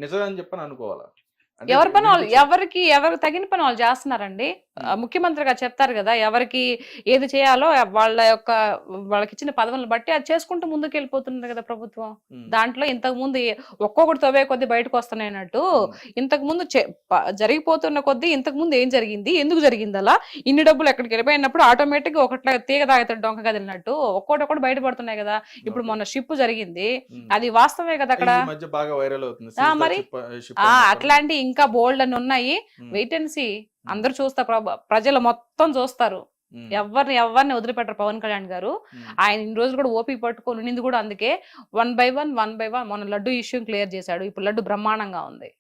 నిజమే అని చెప్పని అనుకోవాలా? అంటే ఎవరి పని వాళ్ళు వినిపించే ఎవరు తగిన పని వాళ్ళు చేస్తున్నారండి. ఉమ్, ముఖ్యమంత్రిగా చెప్తారు కదా, ఎవరికి ఏది చేయాలో వాళ్ళకి ఇచ్చిన పదవులను బట్టి అది చేసుకుంటూ ముందుకు వెళ్ళిపోతున్నారు కదా ప్రభుత్వం. ఉమ్, దాంట్లో ఇంతకు ముందు ఒక్కొక్కటి తవ్వే కొద్ది బయటకు వస్తున్నాయన్నట్టు ఉమ్, ఇంతకు ముందు జరిగిపోతున్న కొద్దీ ఇంతకు ముందు ఏం జరిగింది, ఎందుకు జరిగింది అలా, ఇన్ని డబ్బులు ఎక్కడికి వెళ్ళిపోయినప్పుడు ఆటోమేటిక్ గా ఒకట్లా తీగ తాగుతాడు డొంక కదిలినట్టు ఒక్కొక్కటి బయటపడుతున్నాయి కదా. ఇప్పుడు ఓకే. మొన్న షిప్ జరిగింది, ఉమ్. అది వాస్తవమే కదా అక్కడ. ఈ మధ్య బాగా వైరల్ అవుతుంది సీజ్ ద మరి షిప్ అని చెప్పని. అట్లాంటి ఇంకా బోల్డ్ అని ఉన్నాయి. ఉమ్, వెయిట్ అండ్ సీ. ఉమ్, అందరూ చూస్తారు, ప్రజలు మొత్తం చూస్తారు. ఉమ్, ఎవరిని వదిలిపెట్టరు పవన్ కళ్యాణ్ గారు. ఉమ్, ఆయన ఇన్ని రోజులు కూడా ఓపిక పట్టుకొని ఉండింది కూడా అందుకే. 1 by 1 మొన్న లడ్డు ఇష్యూ క్లియర్ చేశాడు. ఇప్పుడు లడ్డు బ్రహ్మాండంగా ఉంది.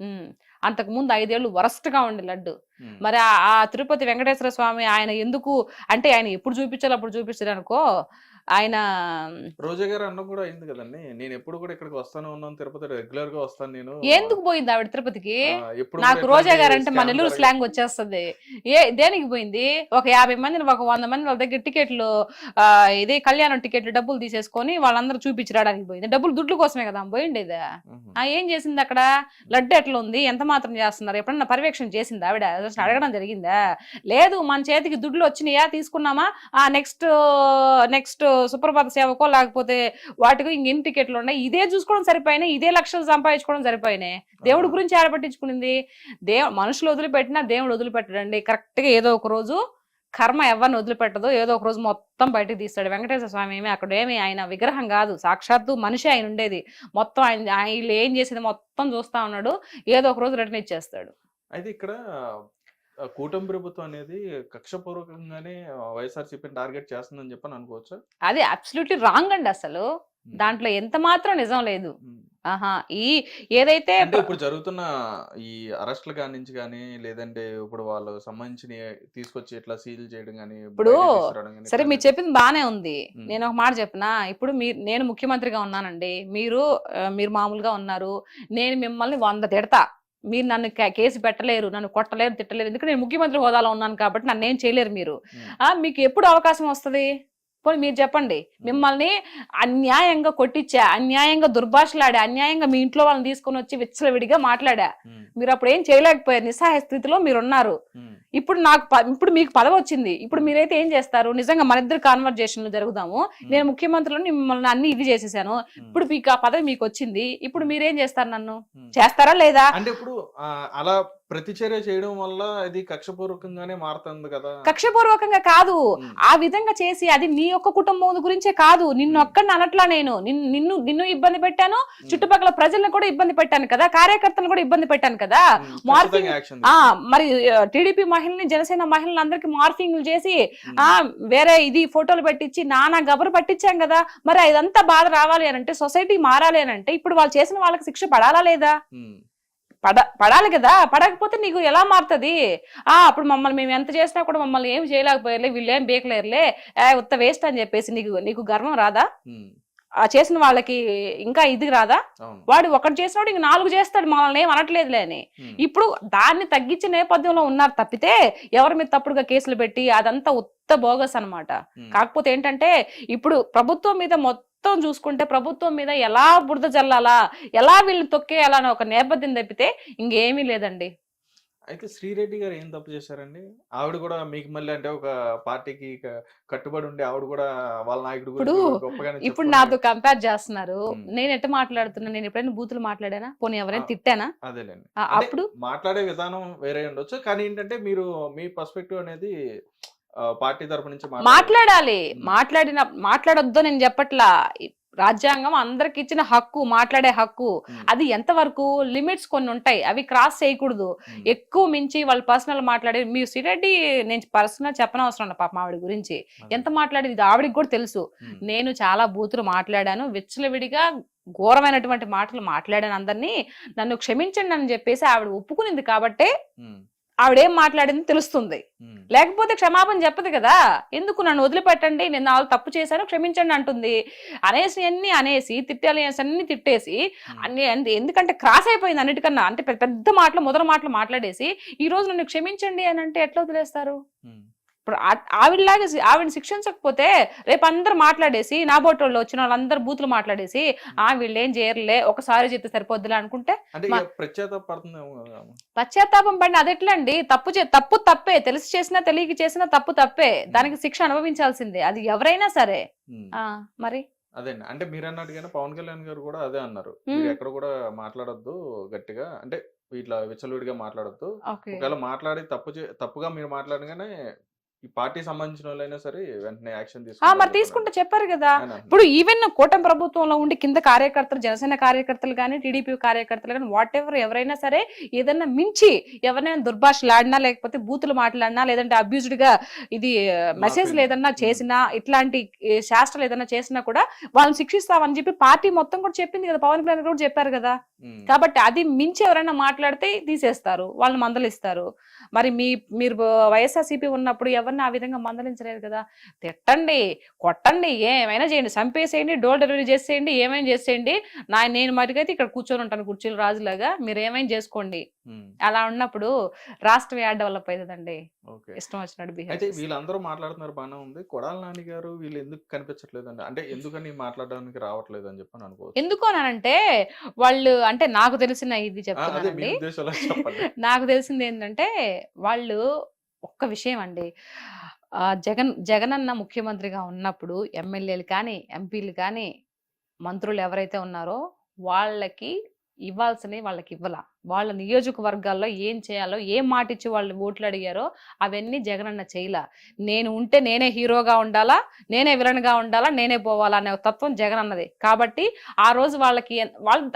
ఉమ్, అంతకు ముందు 5 ఏళ్ళు వరస్ట్ గా ఉండి లడ్డు. ఉమ్, మరి ఆ తిరుపతి వెంకటేశ్వర స్వామి ఆయన ఎందుకు అంటే ఆయన ఎప్పుడు చూపించాలి అప్పుడు చూపించారు అనుకో. ఆయన రోజా గారు అన్నం కూడా అయింది కదండి. నేను ఎప్పుడు కూడా ఇక్కడికి వస్తానే ఉన్నాను, తిరుపతి రెగ్యులర్ గా వస్తాను నేను. ఎందుకు పోయింది ఆవిడ తిరుపతికి? ఎప్పుడు నాకు కూడా రోజా ఇట్లాంటి గారు అంటే మన స్కామ్ నెల్లూరు జరగదు. స్లాంగ్ వచ్చేస్తుంది. దేనికి పోయింది? ఒక 50 మందిని, ఒక 100 మంది వాళ్ళ దగ్గర టికెట్లు ఇదే కళ్యాణం టికెట్లు డబ్బులు తీసేసుకొని వాళ్ళందరూ చూపించి రావడానికి పోయింది. డబ్బులు దుడ్లు కోసమే కదా పోయింది ఇది. ఉహు, ఏం చేసింది అక్కడ? లడ్డు ఎట్లా ఉంది, ఎంత మాత్రం చేస్తున్నారు, ఎప్పుడన్నా పర్యవేక్షణ చేసింది ఆవిడ? అసలు అడగడం జరిగిందా? లేదు. మన చేతికి దుడ్లు వచ్చినాయా, తీసుకున్నామా, నెక్స్ట్ సుప్రభాత సేవకో లేకపోతే వాటికో ఇంకెన్ని టికెట్లు ఉన్నాయి, ఇదే చూసుకోవడం సరిపోయినాయి, ఇదే లక్షలు సంపాదించుకోవడం సరిపోయినాయి. దేవుడి ఆహా, గురించి ఆడపట్టించుకునింది. మనుషులు వదిలిపెట్టినా దేవుడు వదిలిపెట్టడండి. కరెక్ట్ గా ఏదో ఒక రోజు కర్మ ఎవరిని వదిలిపెట్టదు, ఏదో ఒక రోజు మొత్తం బయటకు తీస్తాడు. వెంకటేశ్వర స్వామి అక్కడ ఆయన విగ్రహం కాదు, సాక్షాత్తు మనిషి ఆయన ఉండేది. మొత్తం ఆయన ఏం చేసేది మొత్తం చూస్తా ఉన్నాడు. ఏదో ఒక రోజు రిటర్న్ ఇచ్చేస్తాడు. అయితే ఇక్కడ కూటమి ప్రభుత్వం అనేది కక్షపూర్వకంగానే వైఎస్ఆర్సీపీని టార్గెట్ చేస్తుందని చెప్పని అనుకోవచ్చా? అది అబ్సల్యూట్లీ రాంగ్ అండి. అసలు ఉమ్, దాంట్లో ఎంత మాత్రం నిజం లేదు. ఉమ్. ఆహా ఏదైతే అంటే ఇప్పుడు జరుగుతున్న ఈ అరెస్ట్ల కాడి నుంచి కానీ, లేదంటే ఇప్పుడు వాళ్ళు సంబంధించిన తీసుకొచ్చి ఇట్లా సీల్ చేయడం కానీ, ఇప్పుడు బయటకు తీసుకురావడం కానీ సరే మీరు ఇట్లాంటివి. చెప్పింది బానే ఉంది. ఉమ్, నేను ఒక మాట చెప్పనా? ఇప్పుడు నేను ముఖ్యమంత్రిగా ఉన్నానండి, మీరు మామూలుగా ఉన్నారు. నేను మిమ్మల్ని 100 తిడతా, మీరు నన్ను కేసు పెట్టలేరు, నన్ను కొట్టలేరు, తిట్టలేరు. ఎందుకంటే నేను ముఖ్యమంత్రి హోదాలో ఉన్నాను కాబట్టి నన్ను ఏం చేయలేరు మీరు. ఉమ్, మీకు ఎప్పుడు అవకాశం వస్తుంది? పోనీ మీరు చెప్పండి. ఉమ్, మిమ్మల్ని అన్యాయంగా కొట్టించా, అన్యాయంగా దుర్భాషలాడా, అన్యాయంగా మీ ఇంట్లో వాళ్ళని తీసుకొని వచ్చి విచ్చలవిడిగా మాట్లాడా. ఉమ్, మీరు అప్పుడు ఏం చేయలేకపోయారు, నిస్సహాయ స్థితిలో మీరున్నారు. ఉమ్, ఇప్పుడు మీకు పదవి వచ్చింది. ఇప్పుడు మీరైతే ఏం చేస్తారు? నిజంగా మన ఇద్దరు కాన్వర్జేషన్లు జరుగుదాము. నేను ముఖ్యమంత్రిలో మిమ్మల్ని అన్ని ఇది చేసేసాను. ఉమ్, ఇప్పుడు మీకు ఆ పదవి మీకు వచ్చింది. ఇప్పుడు మీరేం చేస్తారు? నన్ను ఉమ్. చేస్తారా లేదా? అంటే ఇప్పుడు అలా ప్రతిచర్య చేయడం వల్ల ఇది కక్షపూర్వకంగానే మారుతుంది కదా. కక్షపూర్వకంగా కాదు, ఉమ్, ఆ విధంగా చేసి అది నీ యొక్క కుటుంబం గురించే కాదు, నిన్ను ఉమ్, ఒక్కడిని అనట్లా. నేను నిన్ను ఇబ్బంది పెట్టాను, ఉమ్, చుట్టుపక్కల ప్రజలను కూడా ఇబ్బంది పెట్టాను కదా, కార్యకర్తలను కూడా ఇబ్బంది పెట్టాను కదా. ఉమ్, మార్ఫింగ్ ఖచ్చితంగా యాక్షన్ తీసుకుంటాం. మరి టీడీపీ మహిళని, జనసేన మహిళలు అందరికి మార్ఫింగ్లు చేసి ఉమ్, వేరే ఇది ఫోటోలు పెట్టించి నానా గబరు పట్టించాం కదా. మరి ఇదంతా బాధ రావాలి అని అంటే, సొసైటీ మారాలి అని అంటే, ఇప్పుడు వాళ్ళు చేసిన వాళ్ళకి శిక్ష పడాలా లేదా? ఉమ్, పడాలి కదా. పడకపోతే నీకు ఎలా మారుతుంది? అప్పుడు మమ్మల్ని మేము ఎంత చేసినా కూడా మమ్మల్ని ఏం చేయలేకపోయారులే, వీళ్ళు ఏం బేకలేరులే, ఉత్త వేస్ట్ అని చెప్పేసి నీకు గర్వం రాదా? ఉమ్, చేసిన వాళ్ళకి ఇంకా ఇది రాదా? అవును. వాడు ఒకటి చేసినాడు ఇంక 4 చేస్తాడు, మనల్ని ఏం అనట్లేదులే అని. ఉమ్, ఇప్పుడు దాన్ని తగ్గించే నేపథ్యంలో ఉన్నారు తప్పితే ఎవరి మీద తప్పుడుగా కేసులు పెట్టి అదంతా ఉత్త బోగస్ అన్నమాట. ఉమ్, కాకపోతే ఏంటంటే ఇప్పుడు ప్రభుత్వం మీద మొత్తం చూసుకుంటే, ప్రభుత్వం మీద ఎలా బురద జల్లాలా, ఎలా వీళ్ళని తొక్కేయాలా అని ఒక నేపథ్యం తప్పితే ఇంకేమీ లేదండి. అయితే శ్రీరెడ్డి గారు ఏం తప్పు చేశారండి? ఆవిడ కూడా మీకు మళ్ళీ అంటే ఒక పార్టీకి కట్టుబడి ఉండి ఆవిడ కూడా వాళ్ళ నాయకుడి ఇప్పుడు గురించి గొప్పగానే ఇప్పుడు చెప్పుకునే. నాతో కంపేర్ చేస్తున్నారు. ఉమ్, నేను ఎట్ట మాట్లాడుతున్నా? నేను ఎప్పుడైనా బూతులు మాట్లాడానా? పోనీ ఆ, ఎవరైనా తిట్టానా? అదేలేండి. అంటే అప్పుడు మాట్లాడే విధానం వేరే ఉండొచ్చు, కానీ ఏంటంటే మీరు మీ పర్స్పెక్టివ్ అనేది పార్టీ తరపు నుంచి మాట్లాడాలి. ఉమ్, మాట్లాడొద్దు నేను చెప్పట్లా. రాజ్యాంగం అందరికి ఇచ్చిన హక్కు, మాట్లాడే హక్కు. ఉమ్, అది ఎంతవరకు లిమిట్స్ కొన్ని ఉంటాయి, అవి క్రాస్ చేయకూడదు. ఉమ్, ఎక్కువ మించి వాళ్ళు పర్సనల్ మాట్లాడే, మీ శ్రీరెడ్డి నేను పర్సనల్ చెప్పనవసరం లేదు పాపం ఆవిడ గురించి. అదే. ఎంత మాట్లాడేది ఆవిడకి కూడా తెలుసు. ఉమ్, నేను చాలా బూతులు మాట్లాడాను, విచ్చలవిడిగా ఘోరమైనటువంటి మాటలు మాట్లాడాను అందరినీ. నన్ను క్షమించండి అని చెప్పేసి ఆవిడ ఒప్పుకునింది కాబట్టే ఉమ్, ఆవిడేం మాట్లాడింది తెలుస్తుంది. లేకపోతే క్షమాపణ చెప్పదు కదా. ఎందుకు నన్ను వదిలిపెట్టండి, నేను వాళ్ళు తప్పు చేశాను క్షమించండి అంటుంది. అనేసి అనేసి తిట్టాలి అన్ని తిట్టేసి అన్ని ఎందుకంటే క్రాస్ అయిపోయింది అన్నిటికన్నా. అంటే పెద్ద మాటలు మొదల మాటలు మాట్లాడేసి ఈ రోజు నన్ను క్షమించండి అని అంటే ఎట్లా వదిలేస్తారు? ఇప్పుడు ఆవిడలాగా ఆవిడని శిక్షించకపోతే రేపు అందరు మాట్లాడేసి నా బోటోళ్ళు వచ్చిన వాళ్ళందరూ బూతులు మాట్లాడేసి వీళ్ళు ఏం చేయరులే ఒకసారి చెప్తే సరిపోద్దులే అనుకుంటే పశ్చాత్తాపం పడిన అది ఎట్లా అండి? తప్పు తప్పే, తెలిసి చేసినా తెలియక చేసినా తప్పు తప్పే, దానికి శిక్ష అనుభవించాల్సిందే, అది ఎవరైనా సరే. మరి అదే అంటే మీరు అన్నట్టుగానే పవన్ కళ్యాణ్ గారు కూడా అదే అన్నారు, మీరు ఎక్కడ కూడా మాట్లాడొద్దు గట్టిగా, అంటే ఇట్లా విచ్చలవిడిగా మాట్లాడొద్దు, ఒకవేళ మాట్లాడి తప్పుగా మీరు మాట్లాడగానే ఈ పార్టీ సంబంధించిన వాళ్ళైనా సరే వెంటనే యాక్షన్ మరి తీసుకుంటే చెప్పారు కదా. ఇప్పుడు ఈవెన్ కూటమి ప్రభుత్వంలో ఉండి కింద కార్యకర్తలు, జనసేన కార్యకర్తలు కానీ టీడీపీ కార్యకర్తలు కానీ వాట్ ఎవర్ ఎవరైనా సరే ఏదైనా మించి ఎవరైనా దుర్భాషలాడినా లేకపోతే బూతులు మాట్లాడినా లేదంటే అబ్యూజ్డ్ గా ఇది మెసేజ్లు ఏదన్నా చేసినా ఇట్లాంటి శాస్త్రాలు ఏదైనా చేసినా కూడా వాళ్ళని శిక్షిస్తామని చెప్పి పార్టీ మొత్తం కూడా చెప్పింది కదా, పవన్ కళ్యాణ్ కూడా చెప్పారు కదా. కాబట్టి అది మించి ఎవరైనా మాట్లాడితే తీసేస్తారు, వాళ్ళని మందలిస్తారు. మరి మీరు వైఎస్ఆర్సీపీ ఉన్నప్పుడు ఎవరిని ఆ విధంగా మందలించలేదు కదా. తిట్టండి, కొట్టండి, ఏమైనా చేయండి, చంపేసేయండి, డోర్ డెలివరీ చేసేయండి, ఏమైనా చేసేయండి, నేను మటుకైతే ఇక్కడ కూర్చొని ఉంటాను కుర్చీలు రాజులాగా, మీరు ఏమైనా చేసుకోండి. అలా ఉన్నప్పుడు రాష్ట్రం యాడ్ డెవలప్ అవుతుందండి. ఇష్టం వచ్చినట్టు బిహేవ్. అయితే వీళ్ళందరూ మాట్లాడుతున్నారు బాగానే ఉంది, కొడాల నాని గారు వీళ్ళు ఎందుకు కనిపించట్లేదండి, అంటే ఎందుకని మాట్లాడడానికి రావట్లేదు అని చెప్పని అనుకోవచ్చు. ఎందుకు అనంటే వాళ్ళు అంటే నాకు తెలిసిన ఇది చెప్తానండి, నాకు తెలిసింది ఏంటంటే వాళ్ళు ఒక్క విషయం అండి, జగనన్న ముఖ్యమంత్రిగా ఉన్నప్పుడు ఎమ్మెల్యేలు కానీ ఎంపీలు కానీ మంత్రులు ఎవరైతే ఉన్నారో వాళ్ళకి ఇవ్వాల్సినవి వాళ్ళకి ఇవ్వాల. వాళ్ళ నియోజకవర్గాల్లో ఏం చేయాలో, ఏం మాట ఇచ్చి వాళ్ళు ఓట్లు అడిగారో అవన్నీ జగనన్న చేయలా. నేను ఉంటే నేనే హీరోగా ఉండాలా, నేనే విలన్గా ఉండాలా, నేనే పోవాలా అనే తత్వం జగనన్నది. కాబట్టి ఆ రోజు వాళ్ళ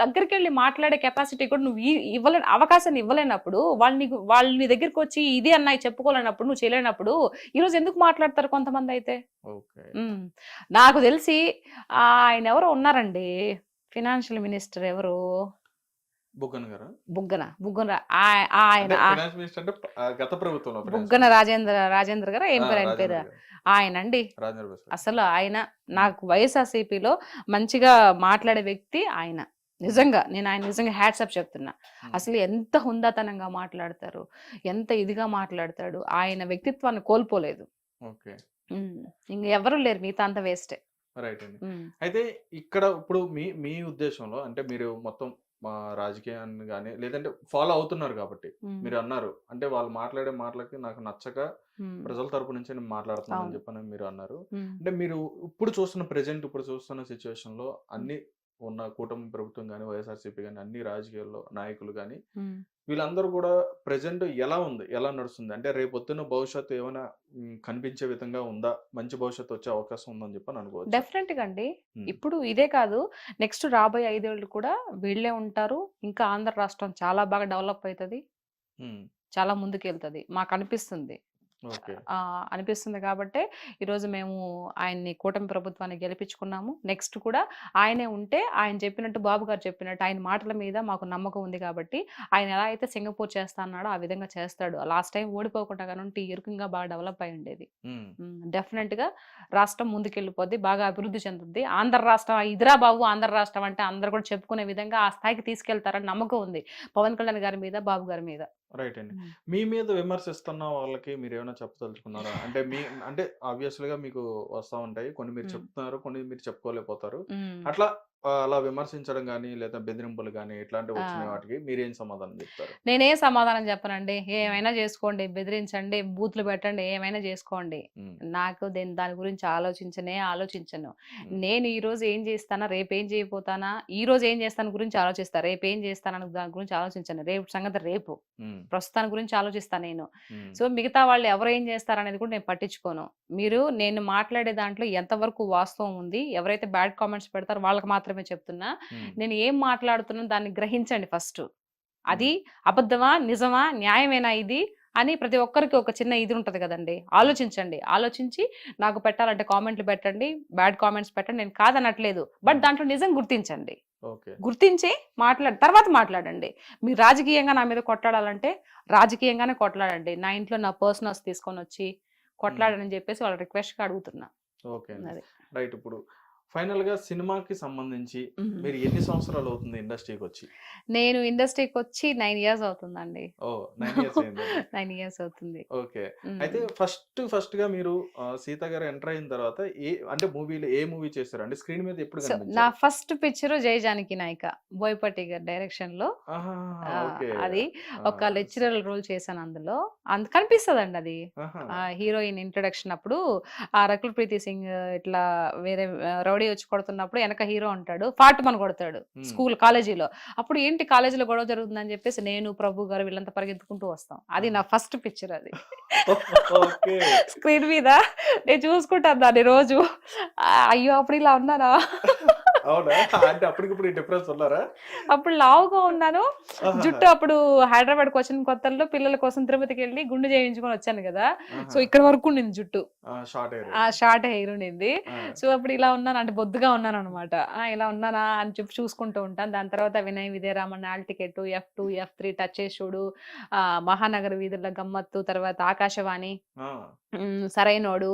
దగ్గరికి వెళ్ళి మాట్లాడే కెపాసిటీ కూడా నువ్వు అవకాశాన్ని ఇవ్వలేనప్పుడు, వాళ్ళని దగ్గరికి వచ్చి ఇది అన్నాయి చెప్పుకోలేనప్పుడు, నువ్వు చేయలేనప్పుడు ఈరోజు ఎందుకు మాట్లాడతారు కొంతమంది అయితే. నాకు తెలిసి ఆయన ఎవరో ఉన్నారండి, ఫినాన్షియల్ మినిస్టర్ ఎవరు, బుగ్గన రాజేంద్ర గారు ఏం పేరు ఆయన పేరు, ఆయన అండి. అసలు ఆయన నాకు వైఎస్ఆర్సీపీలో మంచిగా మాట్లాడే వ్యక్తి ఆయన. నిజంగా నేను ఆయన నిజంగా హ్యాట్సప్ చెప్తున్నా. అసలు ఎంత హుందాతనంగా మాట్లాడతారు, ఎంత ఇదిగా మాట్లాడతాడు, ఆయన వ్యక్తిత్వాన్ని కోల్పోలేదు. ఇంక ఎవరు లేరు, మిగతా అంత వేస్టే. రైట్ అండి. అయితే ఇక్కడ ఇప్పుడు మీ ఉద్దేశంలో అంటే మీరు మొత్తం మా రాజకీయాన్ని కానీ లేదంటే ఫాలో అవుతున్నారు కాబట్టి మీరు అన్నారు, అంటే వాళ్ళు మాట్లాడే మాటలకి నాకు నచ్చక ప్రజల తరపు నుంచి నేను మాట్లాడుతున్నాను అని చెప్పని మీరు అన్నారు. అంటే మీరు ఇప్పుడు చూస్తున్న సిచ్యువేషన్ లో అన్ని ఉన్న కూటమి ప్రభుత్వం కానీ వైఎస్ఆర్సీపీ కానీ అన్ని రాజకీయాల్లో నాయకులు కానీ వీళ్ళందరూ కూడా ప్రెజెంట్ ఎలా నడుస్తుంది, అంటే రేపొద్దున భవిష్యత్తు ఏమైనా కనిపించే విధంగా ఉందా, మంచి భవిష్యత్తు వచ్చే అవకాశం ఉందని చెప్పని అనుకోవచ్చు. డెఫినెట్ గా అండి. ఇప్పుడు ఇదే కాదు, నెక్స్ట్ రాబోయే 5 ఏళ్ళు కూడా వీళ్ళే ఉంటారు. ఇంకా ఆంధ్ర రాష్ట్రం చాలా బాగా డెవలప్ అవుతుంది, చాలా ముందుకెళ్తుంది మాకు అనిపిస్తుంది. అనిపిస్తుంది కాబట్టి ఈరోజు మేము ఆయన్ని కూటమి ప్రభుత్వాన్ని గెలిపించుకున్నాము. నెక్స్ట్ కూడా ఆయనే ఉంటే ఆయన చెప్పినట్టు, బాబు గారు చెప్పినట్టు ఆయన మాటల మీద మాకు నమ్మకం ఉంది కాబట్టి ఆయన ఎలా అయితే సింగపూర్ చేస్తా అన్నాడో ఆ విధంగా చేస్తాడు. లాస్ట్ టైం ఓడిపోకుండా కానీ ఇరుకంగా బాగా డెవలప్ అయి ఉండేది. డెఫినెట్ గా రాష్ట్రం ముందుకెళ్ళిపోద్ది, బాగా అభివృద్ధి చెందుద్ది. ఆంధ్ర రాష్ట్రం ఇదిరా బాబు, ఆంధ్ర రాష్ట్రం అంటే అందరు కూడా చెప్పుకునే విధంగా ఆ స్థాయికి తీసుకెళ్తారని నమ్మకం ఉంది పవన్ కళ్యాణ్ గారి మీద, బాబు గారి మీద. రైట్ అండి. మీ మీద విమర్శిస్తున్న వాళ్ళకి మీరు ఏమైనా చెప్పదలుచుకున్నారా? అంటే అంటే ఆబ్వియస్లీ గా మీకు వస్తా ఉంటాయి, కొన్ని మీరు చెప్తున్నారు, కొన్ని మీరు చెప్పుకోలేకపోతారు. అలా విమర్శించడం కానీ లేదా బెదిరింపులు కానీ ఇట్లాంటివి వచ్చిన వాటికి మీరేం సమాధానం చెప్తారు? నేనే సమాధానం చెప్పనండి. ఏమైనా చేసుకోండి, బెదిరించండి, బూత్లు పెట్టండి, ఏమైనా చేసుకోండి. నాకు దాని గురించి ఆలోచించను. నేను ఈ రోజు ఏం చేస్తానా, రేపు ఏం చేయబోతానా, ఈ రోజు ఏం చేస్తాను గురించి ఆలోచిస్తా, రేపు ఏం చేస్తానని దాని గురించి ఆలోచించను. రేపు సంగతి రేపు, ప్రస్తుతాన్ని గురించి ఆలోచిస్తాను నేను. సో మిగతా వాళ్ళు ఎవరు ఏం చేస్తారనేది కూడా నేను పట్టించుకోను. నేను మాట్లాడే దాంట్లో ఎంతవరకు వాస్తవం ఉంది, ఎవరైతే బ్యాడ్ కామెంట్స్ పెడతారో వాళ్ళకి మాత్రమే చెప్తున్నా. నేను ఏం మాట్లాడుతున్నా దాన్ని గ్రహించండి ఫస్ట్. అది అబద్ధమా, నిజమా, న్యాయమేనా ఇది అని ప్రతి ఒక్కరికి ఒక చిన్న ఇది ఉంటది కదండి. ఆలోచించండి. ఆలోచించి నాకు పెట్టాలంటే కామెంట్లు పెట్టండి. బ్యాడ్ కామెంట్స్ పెట్టండి. నేను కాదనట్లేదు. బట్ దాంట్లో నిజం గుర్తించండి. ఓకే. గుర్తించి తర్వాత మాట్లాడండి. మీరు రాజకీయంగా నా మీద కొట్లాడాలంటే రాజకీయంగానే కొట్లాడండి. నా ఇంట్లో నా పర్సనల్స్ తీసుకొనొచ్చి కొట్లాడనని చెప్పేసి వాళ్ళ రిక్వెస్ట్‌గా అడుగుతున్నా. ఓకే అండి. అది. రైట్. ఇప్పుడు ఫైనల్‌గా సినిమాకి సంబంధించి మీరు ఎన్ని సంవత్సరాలు అవుతుంది ఇండస్ట్రీకొచ్చి? నేను ఇండస్ట్రీకొచ్చి 9 ఇయర్స్ అవుతుందండి. ఓహ్! 9 ఇయర్స్ అయిందండి. 9 ఇయర్స్ అవుతుంది. ఓకే. అయితే ఫస్ట్‌గా మీరు 'సీత' గారు ఎంటర్ అయిన తర్వాత అంటే మూవీలో ఏ మూవీ చేశారు? అంటే స్క్రీన్ మీద ఎప్పుడు సో, నా కనిపించారు? ఫస్ట్ పిక్చర్ 'జై జానకి నాయక' బోయపాటి గారి డైరెక్షన్‌లో. ఆహాహా! ఓకే. అది ఆ! ఒక లెక్చరర్ రోల్ చేశాను అందులో. కనిపిస్తదండి అది. ఆహా! హీరోయిన్ ఇంట్రొడక్షన్ అప్పుడు ఆ 'రకుల్ ప్రీతి సింగ్' ఇట్లా వేరే రౌడీ వచ్చి కొడుతున్నప్పుడు ఎనక హీరో ఉంటాడు. ఫాటుమని కొడతాడు. కాలేజీలో. అప్పుడు ఏంటి కాలేజీలో గొడవ జరుగుతుందని చెప్పేసి నేను, ప్రభు గారు వీళ్ళంతా పరిగెత్తుకుంటూ వస్తాం. అది నా ఫస్ట్ పిక్చర్ అది. ఓకే. స్క్రీన్ మీద నేను చూసుకుంటాను దాన్ని రోజు. అయ్యో! అప్పుడు ఇలా ఉన్నానా? అవునా? అంటే అప్పటికిప్పుడు డిఫరెన్స్ ఉన్నారా? అప్పుడు లావుగా ఉన్నాను. ఆహాహా! జుట్టు అప్పుడు హైదరాబాద్‌కి వచ్చిన కొత్తల్లో పిల్లల కోసం తిరుపతికెళ్ళి గుండు చేయించుకొని వచ్చాను గదా! సో, ఆహా! ఇక్కడ వరకు ఉండింది జుట్టు. Short hair. షార్ట్ హెయిర్ ఉండింది. ఆ! సో, అప్పుడు ఇలా ఉన్నాను అంటే బొద్దుగా ఉన్నాననమాట. ఇలా ఉన్నానా అని చెప్పి చూసుకుంటూ ఉంటాను. దాని తర్వాత 'Vinay Vijayaraman', 'all ticket', F2, F3, 'touch చేసి చూడు', 'మహానగర వీధుల గమ్మత్తు', తర్వాత 'ఆకాశవాణి', ఆ! 'సరైనోడు',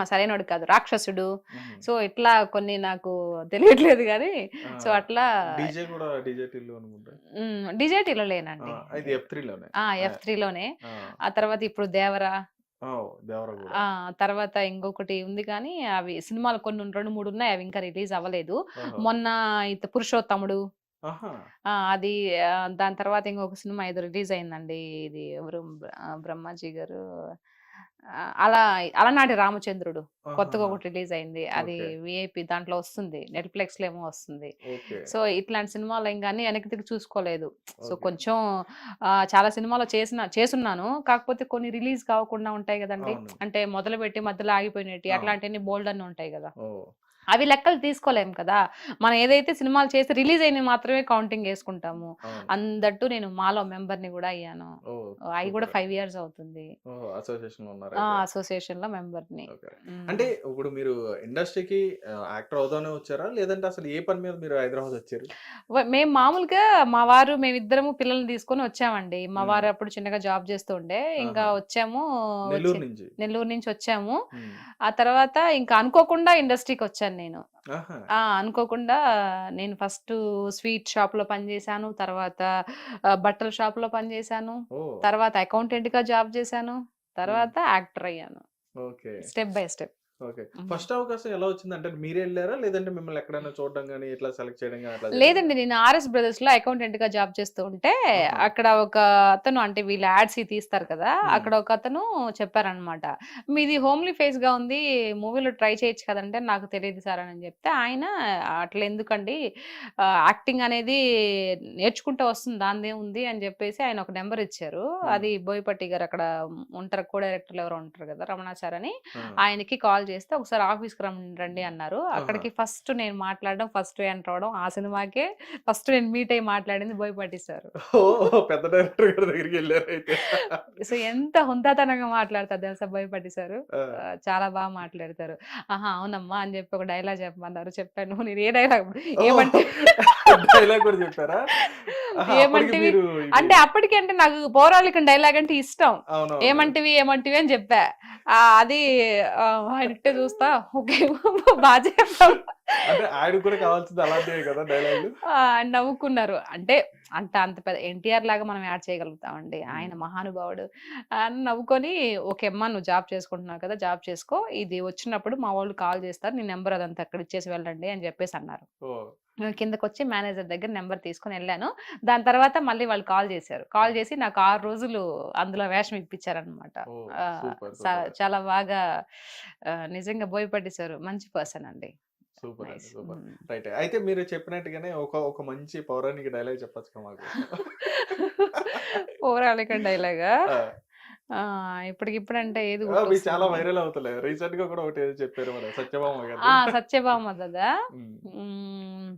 సరైనోడు కాదు 'రాక్షసుడు'. హుహు. సో, ఇట్లా కొన్ని నాకు తెలియట్లేదు గానీ, ఆ! సో, అట్లా డీజే కూడా డీజే టిల్లు అనుకుంటా. డిజేటీలో ఆ! లేనండి. ఇది F3లోనే. F3లోనే. ఆ! ఆ తర్వాత ఇప్పుడు 'దేవర'. ఓహ్! 'దేవర' గూడా. తర్వాత ఇంకొకటి ఉంది కానీ అవి సినిమాలు కొన్ని 2, 3 ఉన్నాయి. అవి ఇంకా రిలీజ్ అవ్వలేదు. ఓహో! మొన్న 'పురుషోత్తముడు'. ఆహా! అది దాని తర్వాత ఇంకొక సినిమా ఏదో రిలీజ్ అయిందండి. ఇది ఎవరు బ్రహ్మాజీ గారు అలనాటి రామచంద్రుడు. కొత్తగా ఆహాహా! ఒకటి రిలీజ్ అయింది. అది ఓకే. వీఐపీ దాంట్లో వస్తుంది. నెట్‌ఫ్లిక్స్‌లో ఏమో వస్తుంది. ఓకే. సో, ఇట్లాంటి సినిమాలు ఏం గాని వెనక్కి తిరిగి చూసుకోలేదు. So, okay. కొంచెం చాలా సినిమాలు చేసున్నాను. కాకపోతే కొన్ని రిలీజ్ కాకుండా ఉంటాయి గదండీ! అవును. అంటే మొదలుపెట్టి మధ్యలో ఆగిపోయినటియి అవును. అట్లాంటియన్ని బోలెడన్ని ఉంటాయి గదా! ఓహ్! అవి లెక్కలు తీసుకోలేం కదా! మనం ఏదైతే సినిమాలు చేసి రిలీజ్ అయినవి మాత్రమే కౌంటింగ్ యేసుకుంటాము. అవును. దట్టు నేను మాలో మెంబర్‌ని గూడా అయ్యాను. ఓహ్! అయి గూడా సూపర్. 5 ఇయర్స్ అవుతుంది. ఓహో! అసోసియేషన్‌లో ఉన్నారైతే. అసోసియేషన్‌లో మెంబర్‌ని. ఓకే. హ్మ్. అంటే ఇప్పుడు మీరు ఇండస్ట్రీకి యాక్టర్ అవుదామనే వచ్చారా? లేదంటే అసలు ఏ పని మీద మీరు హైదరాబాద్ వచ్చారు? మేము మామూలుగా మా వారు మేమిద్దరము పిల్లల్ని తీసుకొని వచ్చామండి. మా హ్మ్. వారు అప్పుడు చిన్నగా జాబ్ చేస్తూ ఉండే. ఇంకా ఆహా! వచ్చాము. నెల్లూరు నుంచి. నెల్లూరు నుంచి వచ్చాము. హ్మ్. ఆ తర్వాత ఇంకా అనుకోకుండా ఇండస్ట్రీకొచ్చాను నేను. ఆహా! అనుకోకుండా నేను ఫస్టు స్వీట్ షాప్‌లో పనిచేశాను. తర్వాత బట్టల షాప్‌లో పనిచేశాను. ఓహ్! తర్వాత అకౌంటెంట్‌గా జాబ్ చేశాను. హ్మ్. తర్వాత యాక్టర్ అయ్యాను. Okay. Step by step. Okay. హ్మ్. ఫస్ట్ అవకాశం ఎలా వచ్చింది? అంటే మీరే ఎళ్లారా? లేదంటే మిమ్మల్ని ఎక్కడైనా చూడడం గాని, ఇట్లా సెలెక్ట్ చేయడం గాని అట్లా జరిగిందా? లేదండి. నేను ఆర్ఎస్ బ్రదర్స్‌లో అకౌంటెంట్‌గా జాబ్ చేస్తూ ఉంటే, ఆహా! అక్కడ ఒక అతను అంటే వీళ్ళు యాడ్స్ తీస్తారు కదా! హ్మ్. అక్కడ ఒకతను చెప్పారనమాట. "మీది హోమ్లీ ఫేస్‌గా ఉంది. మూవీలో ట్రై చేయొచ్చు కదంటే" "నాకు తెలీదు సార్" అని చెప్తే, ఆయన "అట్లెందుకండి యాక్టింగ్ అనేది నేర్చుకుంటే వస్తుంది. దానిదేముంది" అని చెప్పేసి ఆయన ఒక నంబర్ ఇచ్చారు. హ్మ్. అది బోయపాటి గారు అక్కడ ఉంటారు. కో డైరెక్టర్‌లు ఎవరో ఉంటారు కదా! రమణాచారి అని. ఆ! ఆయనకి కాల్ చేస్తే, "ఒకసారి ఆఫీస్‌కి రండి" అన్నారు. ఆహా! అక్కడికి ఫస్ట్ నేను మాట్లాడడం, ఫస్ట్ ఎంటర్ అవ్వడం ఆ సినిమాకే ఫస్ట్ నేను మీట్ అయ్యి మాట్లాడింది బోయపాటి సారు. ఓహ్! పెద్ద డైరెక్టర్ గారి దగ్గరికెళ్లారైతే. సో, ఎంత హుందాతనంగా మాట్లాడతారు తెలుసా బోయపాటి సారు. ఆ! చాలా బాగా మాట్లాడతారు. "ఆహా! అవునమ్మా" అని చెప్పి ఒక డైలాగ్ చెప్పమన్నారు. చెప్పాను. నేను ఏ డైలాగ్ ఓహ్! ఏమంటే డైలాగ్ కూడా చెప్పారా? ఆహా! అప్పటికి ఏమంటివి మీరు ఇవి అంటే అప్పటికి అంటే నాకు పౌరాణికం డైలాగ్ అంటే ఇష్టం. అవునవును. ఏమంటివి అని చెప్పా. అది ఆయన ఇట్టే చూస్తా ఓకే. బా చెప్పావు. అంటే ఆయనకి కూడా కావాల్సింది అలాంటివే కదా డైలాగులు? నవ్వుకున్నారు. అంటే అంత పెద్ద ఎన్టీఆర్ లాగా మనం యాడ్ చేయగలుగుతామండి. ఆయన హ్మ్. మహానుభావుడు. అని నవ్వుకొని ఓకే అమ్మా నువ్వు జాబ్ చేసుకుంటున్నావు కదా! జాబ్ చేసుకో. ఇది వచ్చినప్పుడు మా వాళ్ళు కాల్ చేస్తారు. నీ నంబర్ అదంతా అక్కడ ఇచ్చేసి వెళ్ళండి అని చెప్పేసి అన్నారు. ఓహ్! కిందకొచ్చి మేనేజర్ దగ్గర నంబర్ తీసుకొనెళ్ళాను. దాని తర్వాత మళ్ళీ వాళ్ళు కాల్ చేశారు. కాల్ చేసి నాకు 6 రోజులు అందులో వేషం ఇప్పించారనమాట. ఓహ్! ఆహ్, సూపర్. సూపర్. చాలా బాగా నిజంగా బోయపాటి సారు మంచి పర్సన్ అండి. సూపర్ అండి. నైస్. సూపర్. హ్మ్. రైట్. అయితే మీరు చెప్పినట్టుగానే ఒక మంచి పౌరాణిక డైలాగ్ చెప్పొచ్చుగా మాకు? పౌరాణిక డైలాగా? ఆ! ఇప్పటికిప్పుడంటే ఏది అవి చాలా గుర్తొస్తుంది? వైరల్ అవుతున్నాయి. రీసెంట్‌గా కూడా ఒకటి ఏదో చెప్పారు మన సత్యభామ గారిది. సత్యభామ కదా! హ్మ్. హ్మ్.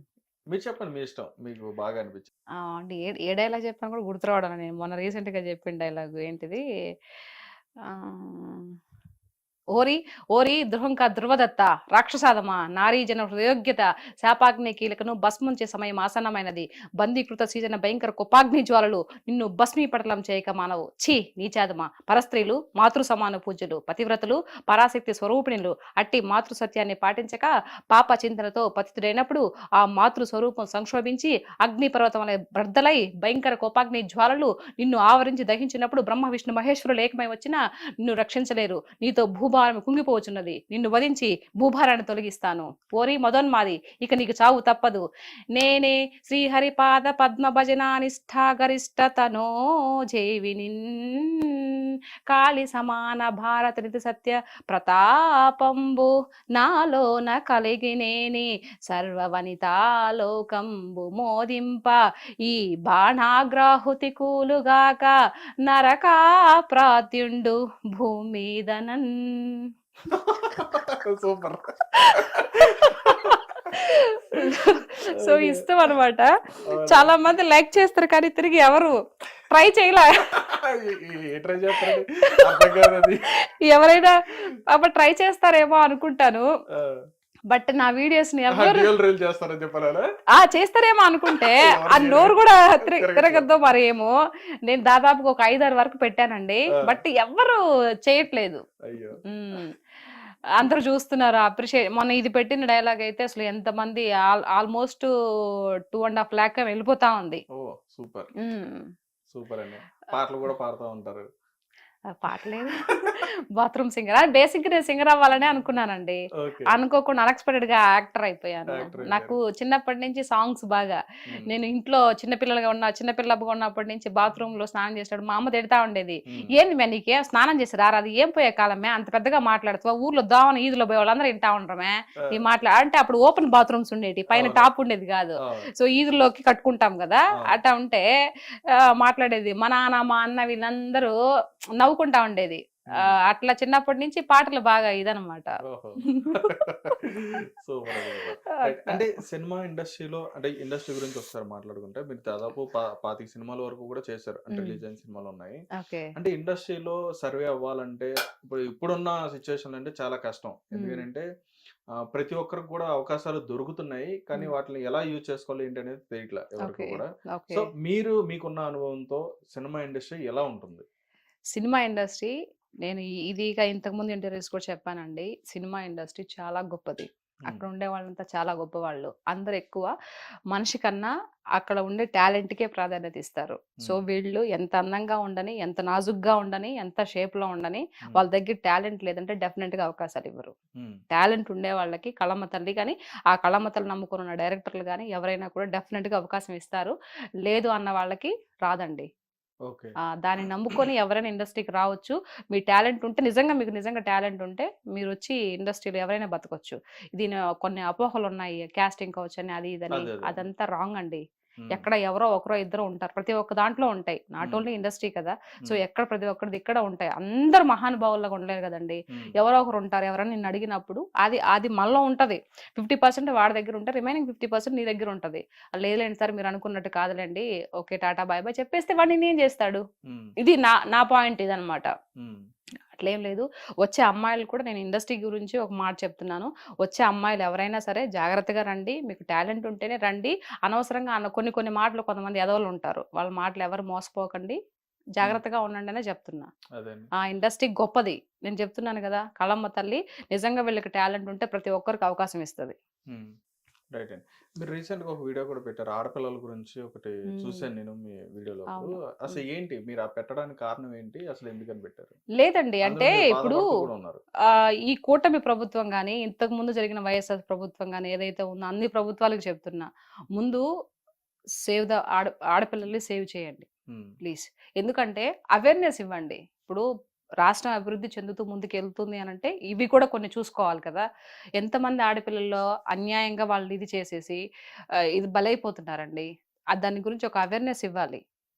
మీరు చెప్పండి మీ ఇష్టం. మీకు బాగా అనిపించింది. అంటే ఏ డైలాగ్ చెప్పినా కూడా గుర్తు రావడం నేను మొన్న రీసెంట్‌గా చెప్పిన డైలాగ్ ఏంటిది? ఆహ్, ఓరి ఓరి ధ్రువంక ధ్రువదత్త రాక్షసాదమా నారీజన హృదయోగ్యత శాపాగ్ని కీలకను భస్మంచే సమయం ఆసన్నమైనది బందీకృత సీజన భయంకర కుపాగ్ని జ్వాలలు నిన్ను భస్మీపటలం చేయక మానవు ఛీ నీచాదమా పరస్త్రీలు మాతృ సమాన పూజ్యులు పతివ్రతలు పరాశక్తి స్వరూపిణులు అట్టి మాతృ సత్యాన్ని పాటించక పాప చింతనతో పతితుడైనప్పుడు ఆ మాతృ స్వరూపం సంక్షోభించి అగ్ని పర్వతం అనే బ్రద్దలై భయంకర కోపాగ్ని జ్వాలలు నిన్ను ఆవరించి దహించినప్పుడు బ్రహ్మ విష్ణు మహేశ్వరులు ఏకమై వచ్చినా నిన్ను రక్షించలేరు నీతో భూభారం కుంగిపోవచ్చున్నది నిన్ను వధించి భూభారాన్ని తొలగిస్తాను ఓరి మదోన్మాది ఇక నీకు చావు తప్పదు నేనే శ్రీహరిపాద పద్మ భజనానిష్ఠా గరిష్టతనో జేవిని కాళి సమాన భారత నిధి సత్య ప్రతాపంబు నాలోన కలిగినేని సర్వవనితాలోకంబు మోదింప ఈ బాణాగ్రాహుతి కూలుగాక నరకా ప్రాత్యుండు భూమిదనన్ సూపర్. సో ఇష్టం అనమాట. చాలా మంది లైక్ చేస్తారు కానీ తిరిగి ఎవరు ట్రై చేయలే. ఏ ట్రై చేస్తారండి? అర్థం కాదు అది. ఎవరైనా అప్పుడు ట్రై చేస్తారేమో అనుకుంటాను. బట్ నా వీడియోస్ ని ఎవరు డ్యూయల్ రీల్ చేస్తారని చెప్పాలా? చేస్తారేమో అనుకుంటే ఆ నోరు కూడా తిరగద్దో మరి ఏమో. నేను దాదాపుగా ఒక 5-6 వరకు పెట్టానండి. బట్ ఎవరు చేయట్లేదు. అయ్యో. అందరూ చూస్తున్నారు అప్రిషియేట్. మొన్న ఇది పెట్టిన డైలాగ్ అయితే అసలు ఎంతమంది ఆల్మోస్ట్ 2.5 lakh వెళ్ళిపోతా ఉంది. ఓ సూపర్ సూపర్ అండి. పాటలు కూడా పాడుతూ ఉంటారు. పాటలేదు బాత్రూమ్ సింగర్. బేసిక్ నేను సింగర్ అవ్వాలనే అనుకున్నానండి. అనుకోకుండా అన్ఎక్స్పెక్టెడ్ గా యాక్టర్ అయిపోయాను. నాకు చిన్నప్పటి నుంచి సాంగ్స్ బాగా. నేను ఇంట్లో చిన్నపిల్లగా ఉన్నప్పటి నుంచి బాత్రూమ్ లో స్నానం చేసాడు మా అమ్మ తిడతా ఉండేది. ఏంది మే నీకే స్నానం చేసి రారా అది ఏం పోయే కాలమే అంత పెద్దగా మాట్లాడుతావా ఊర్లో దావన ఈదులో పోయే వాళ్ళందరూ వింటా ఉండరమే ఈ అంటే అప్పుడు ఓపెన్ బాత్రూమ్స్ ఉండేవి పైన టాప్ ఉండేది కాదు. సో ఈదుల్లోకి కట్టుకుంటాం కదా అట్లా ఉంటే మాట్లాడేది మా నాన్న మా అన్న వీళ్ళందరూ నవ్వుకుంటా ఉండేది. అట్లా చిన్నప్పటి నుంచి పాటలు బాగా ఇదనమాట. అంటే సినిమా ఇండస్ట్రీలో అంటే ఇండస్ట్రీ గురించి ఒకసారి మాట్లాడుకుంటే మీరు దాదాపు 25 సినిమాల వరకు కూడా చేశారు. అంటే రిలీజ్ అయిన సినిమాలు ఉన్నాయి. అంటే ఇండస్ట్రీలో సర్వే అవ్వాలంటే ఇప్పుడున్న సిచ్యువేషన్ అంటే చాలా కష్టం. ఎందుకంటే ప్రతి ఒక్కరికి కూడా అవకాశాలు దొరుకుతున్నాయి కానీ వాటిని ఎలా యూజ్ చేసుకోవాలి ఏంటి అనేది తెలియట్లే ఎవరికి కూడా. సో మీకున్న అనుభవంతో సినిమా ఇండస్ట్రీ ఎలా ఉంటుంది? సినిమా ఇండస్ట్రీ నేను ఇది ఇంతకుముందు ఇంటర్వ్యూస్ కూడా చెప్పానండి. సినిమా ఇండస్ట్రీ చాలా గొప్పది. అక్కడ ఉండే వాళ్ళంతా చాలా గొప్ప వాళ్ళు. అందరు ఎక్కువ మనిషి కన్నా అక్కడ ఉండే టాలెంట్ కే ప్రాధాన్యత ఇస్తారు. సో వీళ్ళు ఎంత అందంగా ఉండని ఎంత నాజుగ్గా ఉండని ఎంత షేప్ లో ఉండని వాళ్ళ దగ్గర టాలెంట్ లేదంటే డెఫినెట్ గా అవకాశాలు ఇవ్వరు. టాలెంట్ ఉండే వాళ్ళకి కళమ్మ తల్లి కానీ ఆ కళమ్మ తల్లి నమ్ముకున్న డైరెక్టర్లు కానీ ఎవరైనా కూడా డెఫినెట్ గా అవకాశం ఇస్తారు. లేదు అన్న వాళ్ళకి రాదండి. దాన్ని నమ్ముకొని ఎవరైనా ఇండస్ట్రీకి రావచ్చు. మీ టాలెంట్ ఉంటే మీకు నిజంగా టాలెంట్ ఉంటే మీరు వచ్చి ఇండస్ట్రీలో ఎవరైనా బతకొచ్చు. దీని కొన్ని అపోహలు ఉన్నాయి కాస్టింగ్ కౌచ్ అని అది ఇదని అదంతా రాంగ్ అండి. ఎక్కడ ఎవరో ఒకరో ఇద్దరు ఉంటారు. ప్రతి ఒక్క దాంట్లో ఉంటాయి. నాట్ ఓన్లీ ఇండస్ట్రీ కదా. సో ఎక్కడ ప్రతి ఒక్కరిది ఇక్కడ ఉంటాయి. అందరు మహానుభావులుగా ఉండలేరు కదండి. ఎవరో ఒకరు ఉంటారు. ఎవరైనా నిన్ను అడిగినప్పుడు అది మనలో ఉంటది. 50% వాడి దగ్గర ఉంటే రిమైనింగ్ 50% నీ దగ్గర ఉంటది. లేదులేండి సార్ మీరు అనుకున్నట్టు కాదులేండి ఓకే టాటా బాయ్ బాయ్ చెప్పేస్తే వాడిని నేను చేస్తాడు. ఇది నా పాయింట్ ఇదనమాట. అట్లేం లేదు. వచ్చే అమ్మాయిలు కూడా నేను ఇండస్ట్రీ గురించి ఒక మాట చెప్తున్నాను. వచ్చే అమ్మాయిలు ఎవరైనా సరే జాగ్రత్తగా రండి. మీకు టాలెంట్ ఉంటేనే రండి. అనవసరంగా కొన్ని మాటలు కొంతమంది ఎదవలు ఉంటారు. వాళ్ళ మాటలు ఎవరు మోసపోకండి. జాగ్రత్తగా ఉండండి అనే చెప్తున్నా. ఆ ఇండస్ట్రీ గొప్పది. నేను చెప్తున్నాను కదా కళమ్మ తల్లి నిజంగా వీళ్ళకి టాలెంట్ ఉంటే ప్రతి ఒక్కరికి అవకాశం ఇస్తుంది. రైట్ అండి. మీరు రీసెంట్ గా ఒక వీడియో కూడా పెట్టారు ఆడపిల్లల గురించి. ఒకటి చూసాను నేను మీ వీడియోలో. అసలు ఏంటి మీరు పెట్టడానికి కారణం ఏంటి? అసలు ఎందుకని పెట్టారు? లేదండి అంటే ఇప్పుడు ఈ కూటమి ప్రభుత్వం గానీ ఇంతకు ముందు జరిగిన వైఎస్ఆర్ ప్రభుత్వం గానీ ఏదైతే ఉందో అన్ని ప్రభుత్వాలకు చెప్తున్నా ముందు సేవ్ ద ఆడపిల్లల్ని సేవ్ చేయండి ప్లీజ్. ఎందుకంటే అవేర్నెస్ ఇవ్వండి. ఇప్పుడు రాష్ట్రం అభివృద్ధి చెందుతూ ముందుకు వెళ్తుంది అని అంటే ఇవి కూడా కొన్ని చూసుకోవాలి కదా. ఎంతమంది ఆడపిల్లల్లో అన్యాయంగా వాళ్ళు ఇది చేసేసి ఇది బలైపోతున్నారండి. దాని గురించి ఒక అవేర్నెస్ ఇవ్వాలి.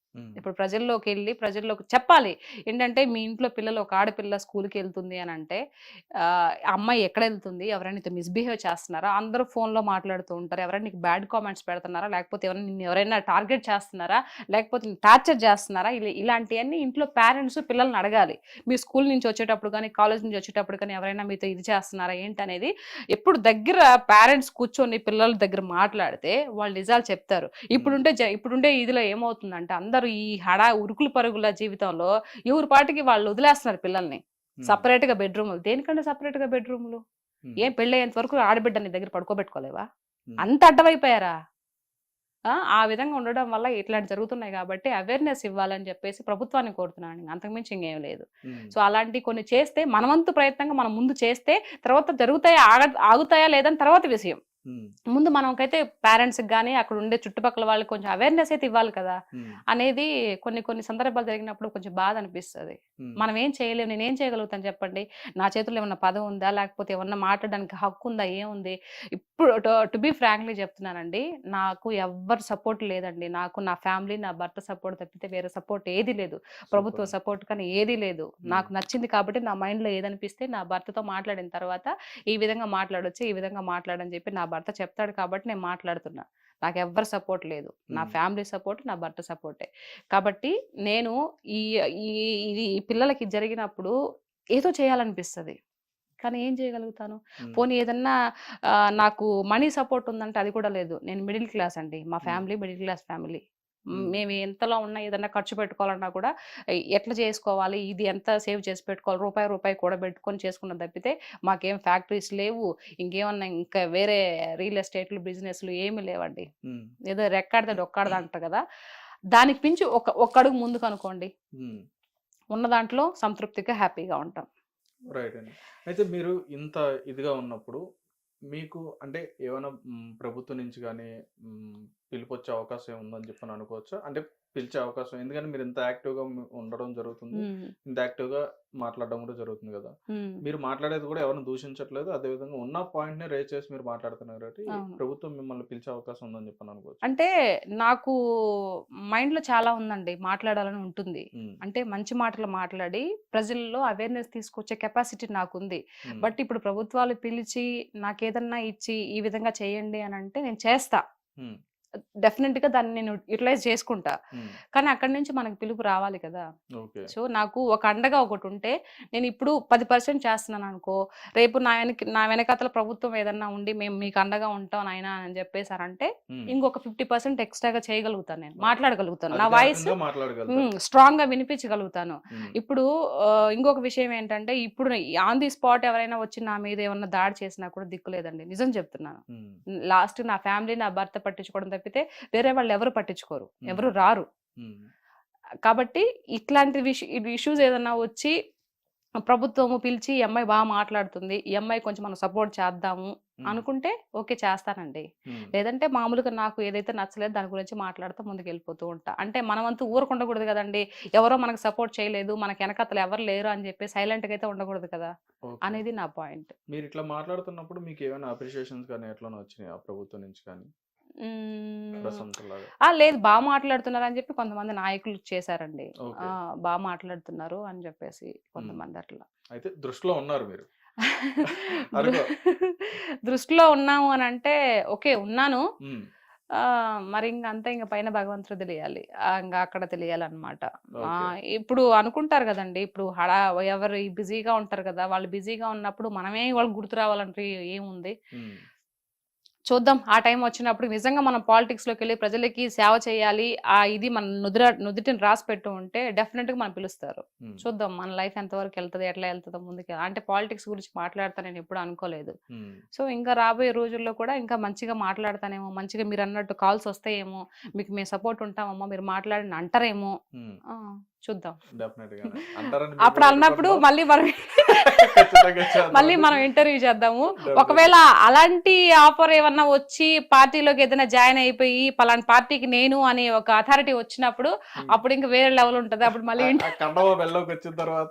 ఇప్పుడు ప్రజల్లోకి వెళ్ళి ప్రజల్లోకి చెప్పాలి. ఏంటంటే మీ ఇంట్లో పిల్లలు ఒక ఆడపిల్ల స్కూల్‌కి వెళ్తుంది అని అంటే అమ్మాయి ఎక్కడ వెళ్తుంది? ఎవరైనా నీతో మిస్‌బిహేవ్ చేస్తున్నారా? అందరూ ఫోన్‌లో మాట్లాడుతూ ఉంటారు. ఎవరైనా నీకు బ్యాడ్ కామెంట్స్ పెడుతున్నారా? లేకపోతే నిన్ను ఎవరైనా టార్గెట్ చేస్తున్నారా? లేకపోతే నిన్ను టార్చర్ చేస్తున్నారా? ఇలాంటియన్నీ ఇంట్లో పేరెంట్స్ పిల్లల్ని అడగాలి. మీ స్కూల్ నుంచి వచ్చేటప్పుడు గానీ, కాలేజ్ నుంచి వచ్చేటప్పుడు కానీ ఎవరైనా మీతో ఇది చేస్తున్నారా ఏంటనేది ఎప్పుడు దగ్గర పేరెంట్స్ కూర్చొని పిల్లల దగ్గర మాట్లాడితే వాళ్ళు నిజాలు చెప్తారు. ఇప్పుడుండే ఇదిలో ఏమవుతుందంటే అందరూ ఈ ఉరుకులు పరుగుల జీవితంలో ఎవరి పాటికి వాళ్ళు వదిలేస్తున్నారు పిల్లల్ని. సపరేట్ గా బెడ్రూములు. దేనికంటే సపరేట్ గా బెడ్రూములు? ఏం పెళ్ళయ్యేంత వరకు ఆడబిడ్డ నీ దగ్గర పడుకోబెట్టుకోలేవా? అంత అడ్డమైపోయారా? ఆ విధంగా ఉండడం వల్ల ఇట్లాంటి జరుగుతున్నాయి కాబట్టి అవేర్నెస్ ఇవ్వాలని చెప్పేసి ప్రభుత్వాన్ని కోరుతున్నాను. అంతకుమించి ఇంకేం లేదు. సో అలాంటి కొన్ని చేస్తే మనవంతు ప్రయత్నంగా మనం ముందు చేస్తే తర్వాత జరుగుతాయా ఆగుతాయా లేదని తర్వాత విషయం. ముందు మనకైతే పేరెంట్స్కి కానీ అక్కడ ఉండే చుట్టుపక్కల వాళ్ళకి కొంచెం అవేర్నెస్ అయితే ఇవ్వాలి కదా అనేది కొన్ని సందర్భాలు జరిగినప్పుడు కొంచెం బాధ అనిపిస్తుంది. మనం ఏం చేయలేము. నేనేం చేయగలుగుతాను చెప్పండి? నా చేతుల్లో ఏమన్నా పదం ఉందా? లేకపోతే ఏమన్నా మాట్లాడడానికి హక్కు ఉందా? ఏముంది? ఇప్పుడు టు బీ ఫ్రాంక్లీ చెప్తున్నానండి, నాకు ఎవ్వరు సపోర్ట్ లేదండి. నాకు నా ఫ్యామిలీ, నా భర్త సపోర్ట్ తప్పితే వేరే సపోర్ట్ ఏది లేదు. ప్రభుత్వ సపోర్ట్ కానీ ఏది లేదు. నాకు నచ్చింది కాబట్టి నా మైండ్లో ఏదనిపిస్తే నా భర్తతో మాట్లాడిన తర్వాత ఈ విధంగా మాట్లాడొచ్చు, ఈ విధంగా మాట్లాడని చెప్పి నా భర్త చెప్తాడు కాబట్టి నేను మాట్లాడుతున్నా. నాకు ఎవ్వరు సపోర్ట్ లేదు. నా ఫ్యామిలీ సపోర్ట్, నా భర్త సపోర్టే. కాబట్టి నేను ఈ పిల్లలకి జరిగినప్పుడు ఏదో చేయాలనిపిస్తుంది. కానీ ఏం చేయగలుగుతాను? పోనీ ఏదన్నా నాకు మనీ సపోర్ట్ ఉందంటే అది కూడా లేదు. నేను మిడిల్ క్లాస్ అండి. మా ఫ్యామిలీ మిడిల్ క్లాస్ ఫ్యామిలీ. మేము ఎంతలో ఉన్నా ఏదన్నా ఖర్చు పెట్టుకోవాలన్నా కూడా ఎట్లా చేసుకోవాలి, ఇది ఎంత సేవ్ చేసి పెట్టుకోవాలి, రూపాయి కూడా పెట్టుకొని చేసుకున్న తప్పితే మాకేం ఫ్యాక్టరీస్ లేవు, ఇంకేమన్నా ఇంకా వేరే రియల్ ఎస్టేట్లు బిజినెస్లు ఏమి లేవండి. ఏదో రెక్కాడితే డొక్కాడదా అంటారు కదా, దానికి మించి ఒక అడుగు ముందుకు అనుకోండి, ఉన్న దాంట్లో సంతృప్తిగా హ్యాపీగా ఉంటాం. రైట్ అండి. అయితే మీరు ఇంత ఇదిగా ఉన్నప్పుడు మీకు అంటే ఏమైనా ప్రభుత్వం నుంచి కానీ పిలుపొచ్చే అవకాశం ఉందని చెప్పని అనుకోవచ్చా? అంటే పిలిచే అవకాశం, ఎందుకంటే మీరు ఇంత యాక్టివ్గా ఉండడం జరుగుతుంది, ఇంత యాక్టివ్గా మాట్లాడడం కూడా జరుగుతుంది కదా. మీరు మాట్లాడేది కూడా ఎవరిని దూషించట్లేదు, అదేవిధంగా ఉన్న పాయింట్ని రేజ్ చేసి మీరు మాట్లాడుతున్నారు కాబట్టి ప్రభుత్వం మిమ్మల్ని పిలిచే అవకాశం ఉందని చెప్పని అనుకోవచ్చు. అంటే నాకు మైండ్లో చాలా ఉందండి, మాట్లాడాలని ఉంటుంది. అంటే మంచి మాటలు మాట్లాడి ప్రజల్లో అవేర్నెస్ తీసుకొచ్చే కెపాసిటీ నాకుంది. బట్ ఇప్పుడు ప్రభుత్వాలు పిలిచి నాకేదన్నా ఇచ్చి ఈ విధంగా చేయండి అని అంటే నేను చేస్తా. డెఫినెట్ గా దాన్ని నేను యూటిలైజ్ చేసుకుంటా. కానీ అక్కడి నుంచి మనకు పిలుపు రావాలి కదా. సో నాకు ఒక అండగా ఒకటి ఉంటే నేను ఇప్పుడు 10% చేస్తున్నాను అనుకో, రేపు నా వెనకాతల ప్రభుత్వం ఏదన్నా ఉండి మేము మీకు అండగా ఉంటాం నాయన అని చెప్పేసారంటే ఇంకొక 50% ఎక్స్ట్రాగా చేయగలుగుతాను, నేను మాట్లాడగలుగుతాను, నా వాయిస్ స్ట్రాంగ్ గా వినిపించగలుగుతాను. ఇప్పుడు ఇంకొక విషయం ఏంటంటే, ఇప్పుడు ఆన్ ది స్పాట్ ఎవరైనా వచ్చి నా మీద ఏమన్నా దాడి చేసినా కూడా దిక్కులేదండి, నిజం చెప్తున్నాను. లాస్ట్ నా ఫ్యామిలీ, నా భర్త పట్టించుకోవడం తప్పితే వేరే వాళ్ళు ఎవరు పట్టించుకోరు, ఎవరు రారు. కాబట్టి ఇట్లాంటి ఇష్యూస్ ఏదన్నా వచ్చి ప్రభుత్వము పిలిచి ఈ అమ్మాయి బాగా మాట్లాడుతుంది, ఈ అమ్మాయి కొంచెం మనం సపోర్ట్ చేద్దాము అనుకుంటే ఓకే చేస్తానండి. లేదంటే మామూలుగా నాకు ఏదైతే నచ్చలేదు దాని గురించి మాట్లాడుతూ ముందుకు వెళ్ళిపోతూ ఉంటా. అంటే మనమంతా ఊరుకుండకూడదు కదండి, ఎవరో మనకు సపోర్ట్ చేయలేదు, మనకి వెనకతలు ఎవరు లేరు అని చెప్పి సైలెంట్ గా అయితే ఉండకూడదు కదా అనేది నా పాయింట్. మీరు ఇట్లా మాట్లాడుతున్నప్పుడు మీకు ఏమైనా అప్రిషియేషన్స్ కానీ ఎట్లా వచ్చినాయి ఆ ప్రభుత్వం నుంచి కానీ? లేదు, బాగా మాట్లాడుతున్నారు అని చెప్పి కొంతమంది నాయకులు చేశారండి. బాగా మాట్లాడుతున్నారు అని చెప్పేసి కొంతమంది అట్లా. అయితే దృష్టిలో ఉన్నారు మీరు? దృష్టిలో ఉన్నాము అని అంటే ఓకే ఉన్నాను, మరి ఇంకంతా ఇంకా పైన భగవంతుడు తెలియాలి, ఇంకా అక్కడ తెలియాలన్నమాట. ఇప్పుడు అనుకుంటారు కదండి, ఇప్పుడు ఎవరు బిజీగా ఉంటారు కదా, వాళ్ళు బిజీగా ఉన్నప్పుడు మనమే వాళ్ళకి గుర్తు రావాలంటే ఏముంది, చూద్దాం. ఆ టైం వచ్చినప్పుడు నిజంగా మనం పాలిటిక్స్ లోకి వెళ్ళి ప్రజలకి సేవ చేయాలి, ఇది మన నుదుటిని రాసి పెట్టు ఉంటే డెఫినెట్ గా మనం పిలుస్తారు. చూద్దాం మన లైఫ్ ఎంతవరకు వెళ్తుంది, ఎట్లా వెళ్తుందో ముందుకు. అంటే పాలిటిక్స్ గురించి మాట్లాడతా నేను ఎప్పుడు అనుకోలేదు. సో ఇంకా రాబోయే రోజుల్లో కూడా ఇంకా మంచిగా మాట్లాడతానేమో, మంచిగా మీరు అన్నట్టు కాల్స్ వస్తాయేమో, మీకు మేము సపోర్ట్ ఉంటామమ్మా మీరు మాట్లాడిన అంటారేమో, చూద్దాం. అప్పుడు అన్నప్పుడు మళ్ళీ మనం ఇంటర్వ్యూ చేద్దాము. ఒకవేళ అలాంటి ఆఫర్ ఏమన్నా వచ్చి పార్టీలోకి ఏదైనా జాయిన్ అయిపోయి పలానా పార్టీకి నేను అనే ఒక అథారిటీ వచ్చినప్పుడు అప్పుడు ఇంకా వేరే లెవెల్ ఉంటది. అప్పుడు మళ్ళీ వచ్చిన తర్వాత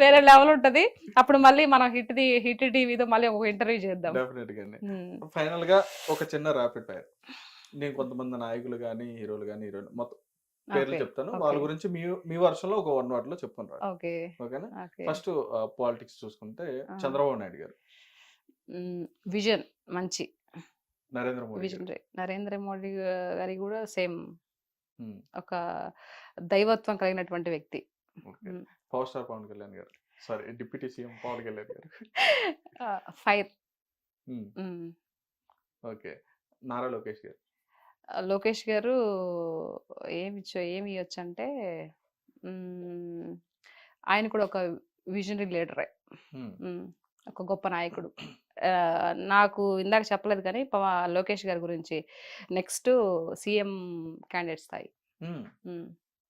వేరే లెవెల్ ఉంటది. అప్పుడు మళ్ళీ మనం హిట్ టీవీతో మళ్ళీ ఒక ఇంటర్వ్యూ చేద్దాం. ఫైనల్ గా ఒక చిన్న ర్యాపిడ్ ఫైర్, నేను కొంతమంది నాయకులు గాని, హీరోలు గాని, హీరోయిన్లు మొత్తం పేర్లు ఓకే. చెప్తాను. వాళ్ళ ఓకే. గురించి మీ వర్షన్‌లో ఒక 1 వర్డ్‌లో చెప్పుకొని రండి. ఓకే. ఓకేనా? ఓకే. ఫస్ట్ పాలిటిక్స్ చూసుకుంటే ఆ! చంద్రబాబు నాయుడు గారు, విజన్ మంచి నరేంద్ర మోడీ గారు. విజనరీ. నరేంద్ర మోడీ గారి గూడా సేమ్ హ్మ్. ఒక దైవత్వం కలిగినటువంటి వ్యక్తి. ఓకే. హ్మ్. Power star Pawan Kalyan garu. Sorry deputy CM Pawan Kalyan garu. Fire. హ్మ్. హ్మ్. ఓకే. నారా లోకేష్ గారు. లోకేష్ గారు ఏమి ఇయ్యొచ్చంటే హ్మ్. ఆయన కూడా ఒక విజనరీ లీడరే. హ్మ్. హ్మ్. ఒక గొప్ప నాయకుడు. నాకు ఇందాక చెప్పలేదు కానీ లోకేష్ గారి గురించి నెక్స్ట్ సీఎం క్యాండిడేట్ స్థాయి. హ్మ్. హ్మ్.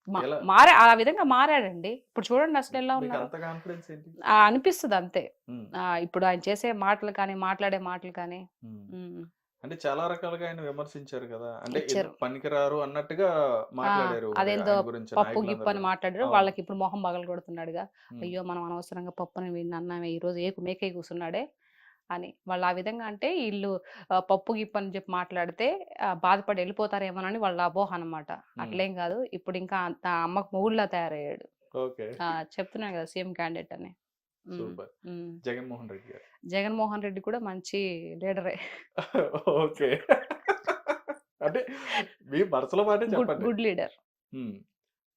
ఎలా ఆ విధంగా మారాడండి. ఇప్పుడు చూడండి అసలెలా మీకు ఉన్నారో. అంత కాన్ఫిడెన్స్ ఏంటి? అనిపిస్తది అంతే. హ్మ్. ఇప్పుడు ఆయన చేసే మాటలు కానీ, మాట్లాడే మాటలు కానీ. హ్మ్. హ్మ్. అంటే చాలా రకాలుగా ఆయన విమర్శించారు కదా! అంటే ఇచ్చారు. ఎందుకు పనికిరారు అన్నట్టుగా ఆ! మాట్లాడారు మరి అదేందో ఆయన గురించి పప్పు, గిప్పు నాయకులందరూ అని కూడా. మాట్లాడారు. అవును. వాళ్ళకిప్పుడు మొహం పగలగొడుతున్నాడుగా. హ్మ్. అయ్యో! మనం అనవసరంగా పప్పుని వీడిని అన్నామే ఈరోజు మేకే కూసున్నాడే అని. వాళ్ళు ఆ విధంగా అంటే ఈళ్ళు పప్పు, గిప్పు అని చెప్పి మాట్లాడితే బాధపడి ఎళ్ళిపోతారేమోనని వాళ్ళ అపోహ అనమాట. హ్మ్. అట్లేం గాదు. ఇప్పుడింకా అమ్మకు మొగుడులా తయారయ్యాడు. ఓకే. చెప్తున్నాను గదా! సీఎం క్యాండిడేట్ అని. హ్మ్. సూపర్. హ్మ్. జగన్మోహన్ రెడ్డి గారు. జగన్మోహన్ రెడ్డి కూడా మంచి లీడరే. ఓకే. అంటే మీ మనసులో మాటే గుడ్ చెప్పండి. Good leader. హ్మ్.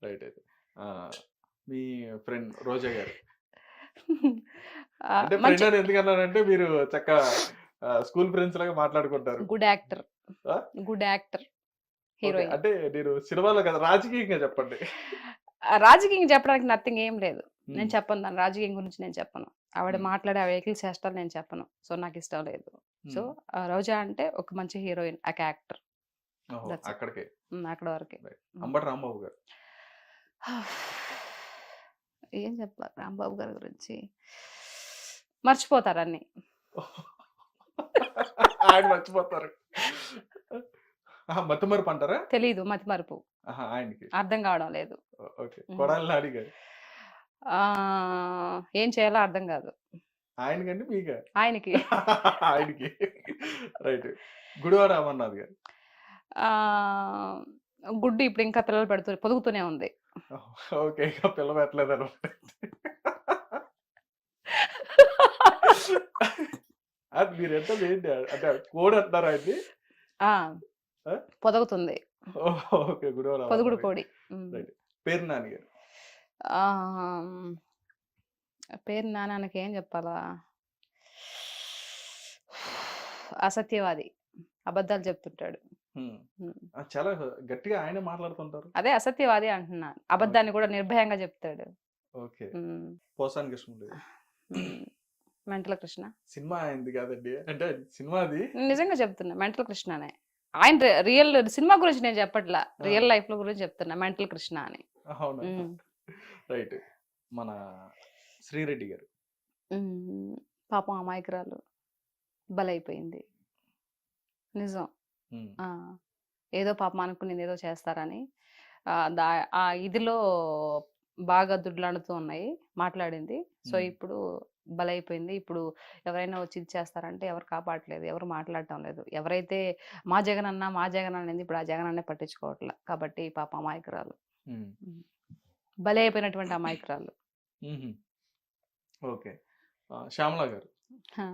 రైట్ అయితే. ఆ! మీ ఫ్రెండ్ రోజా గారు. అంటే ఫ్రెండ్ మంచి అని ఎందుకన్నానంటే మీరు చక్కగా స్కూల్ ఫ్రెండ్స్ లాగా మాట్లాడుకుంటారు. Good actor. Ah! Good actor. Okay. Heroine. అంటే నేను సినిమాలో కాదు రాజకీయంగా చెప్పండి. రాజకీయం చెప్పడానికి నథింగ్ ఏం లేదు. హ్మ్. నేను చెప్పను దాని రాజకీయం గురించి నేను చెప్పను. ఆవిడ హ్మ్. మాట్లాడే ఆ వెహికల్ చేష్టాలు నేను చెప్పను. సో, నాకిష్టం లేదు. సో, హ్మ్. రోజా అంటే ఒక మంచి హీరోయిన్. యాక్టర్. ఓహో! That's it. అక్కడికే. అక్కడ వరకే. రైట్. హ్మ్. అంబటి రాంబాబు గారు. ఏం చెప్పాలి రాంబాబు గారి గురించి? మర్చిపోతారన్నీ. ఆయన మర్చిపోతారు. ఆహా! మతిమరుపు అంటారా? తెలీదు మతిమరుపు. ఆహా! ఆయనకి. అర్థం కావడం లేదు. ఓకే. హ్మ్. కొడాలి నాని గారు. ఏం చేయాలో అర్థం కాదు. ఆయనకండి మీకా? ఆయనకి. ఆయనకి. రైట్. గుడివాడ అమర్నాథ్ గారు. ఆహ్, గుడ్డు ఇప్పుడు ఇంకా పిల్లలు పొదుగుతూనే ఉంది. ఓకే. ఇక పిల్ల పెట్టలేదనమాట. అది మీరంటది ఏంటి? అంటే కోడి అంటున్నారా ఆయన్ని? ఆ! ఆ! పొదుగుతుంది. ఓకే. గుడివాడ పొదుగుడు అమర్నాథ్ గారు. కోడి. హ్మ్. రైట్. పేరు నాని గారు. ఆహ్, పేరు నాన్నకి ఏం చెప్పాలా? అసత్యవాది. అబద్ధాలు చెప్తుంటాడు. హ్మ్. హ్మ్. చాలా గట్టిగా ఆయనే మాట్లాడుతుంటారు. అదే అసత్యవాది అంటున్నా. ఓకే. అబద్ధాన్ని కూడా నిర్భయంగా చెప్తాడు. ఓకే. హ్మ్. పోసాని కృష్ణమురళి గారు. హ్మ్. మెంటల్ కృష్ణ. సినిమా ఆయనది కాదండి. అంటే సినిమాది. నిజంగా చెప్తున్నా. మెంటల్ కృష్ణనే. ఆయన రియల్ సినిమా గురించి నేను చెప్పట్లా. ఆ! రియల్ లైఫ్‌లో గురించి చెప్తున్నా. మెంటల్ కృష్ణ అని. అవునా? హ్మ్. రైట్. మన శ్రీరెడ్డి గారు. హ్మ్. పాపం అమాయకురాలు. బలైపోయింది. నిజం. హ్మ్. ఆ! ఏదో పాపం అనుకునిందేదో చేస్తారని ఆహ్, దా ఆ ఇదిలో బాగా దుడ్లాడుతూ ఉన్నాయి. మాట్లాడింది. సో, హ్మ్. ఇప్పుడు బలైపోయింది. ఇప్పుడు ఎవరైనా వచ్చి ఇది చేస్తారంటే ఎవరు కాపాడట్లేదు. ఎవరు మాట్లాడటం లేదు. ఎవరైతే మా జగనన్న, మా జగనన్న అనింది ఇప్పుడు ఆ జగనన్నే పట్టించుకోవట్ల. కాబట్టి పాపం అమాయకురాలు. హ్మ్. హ్మ్. బలైపోయినటువంటి అమాయకురాలు. హుహు. ఓకే. శ్యామల గారు. ఆ!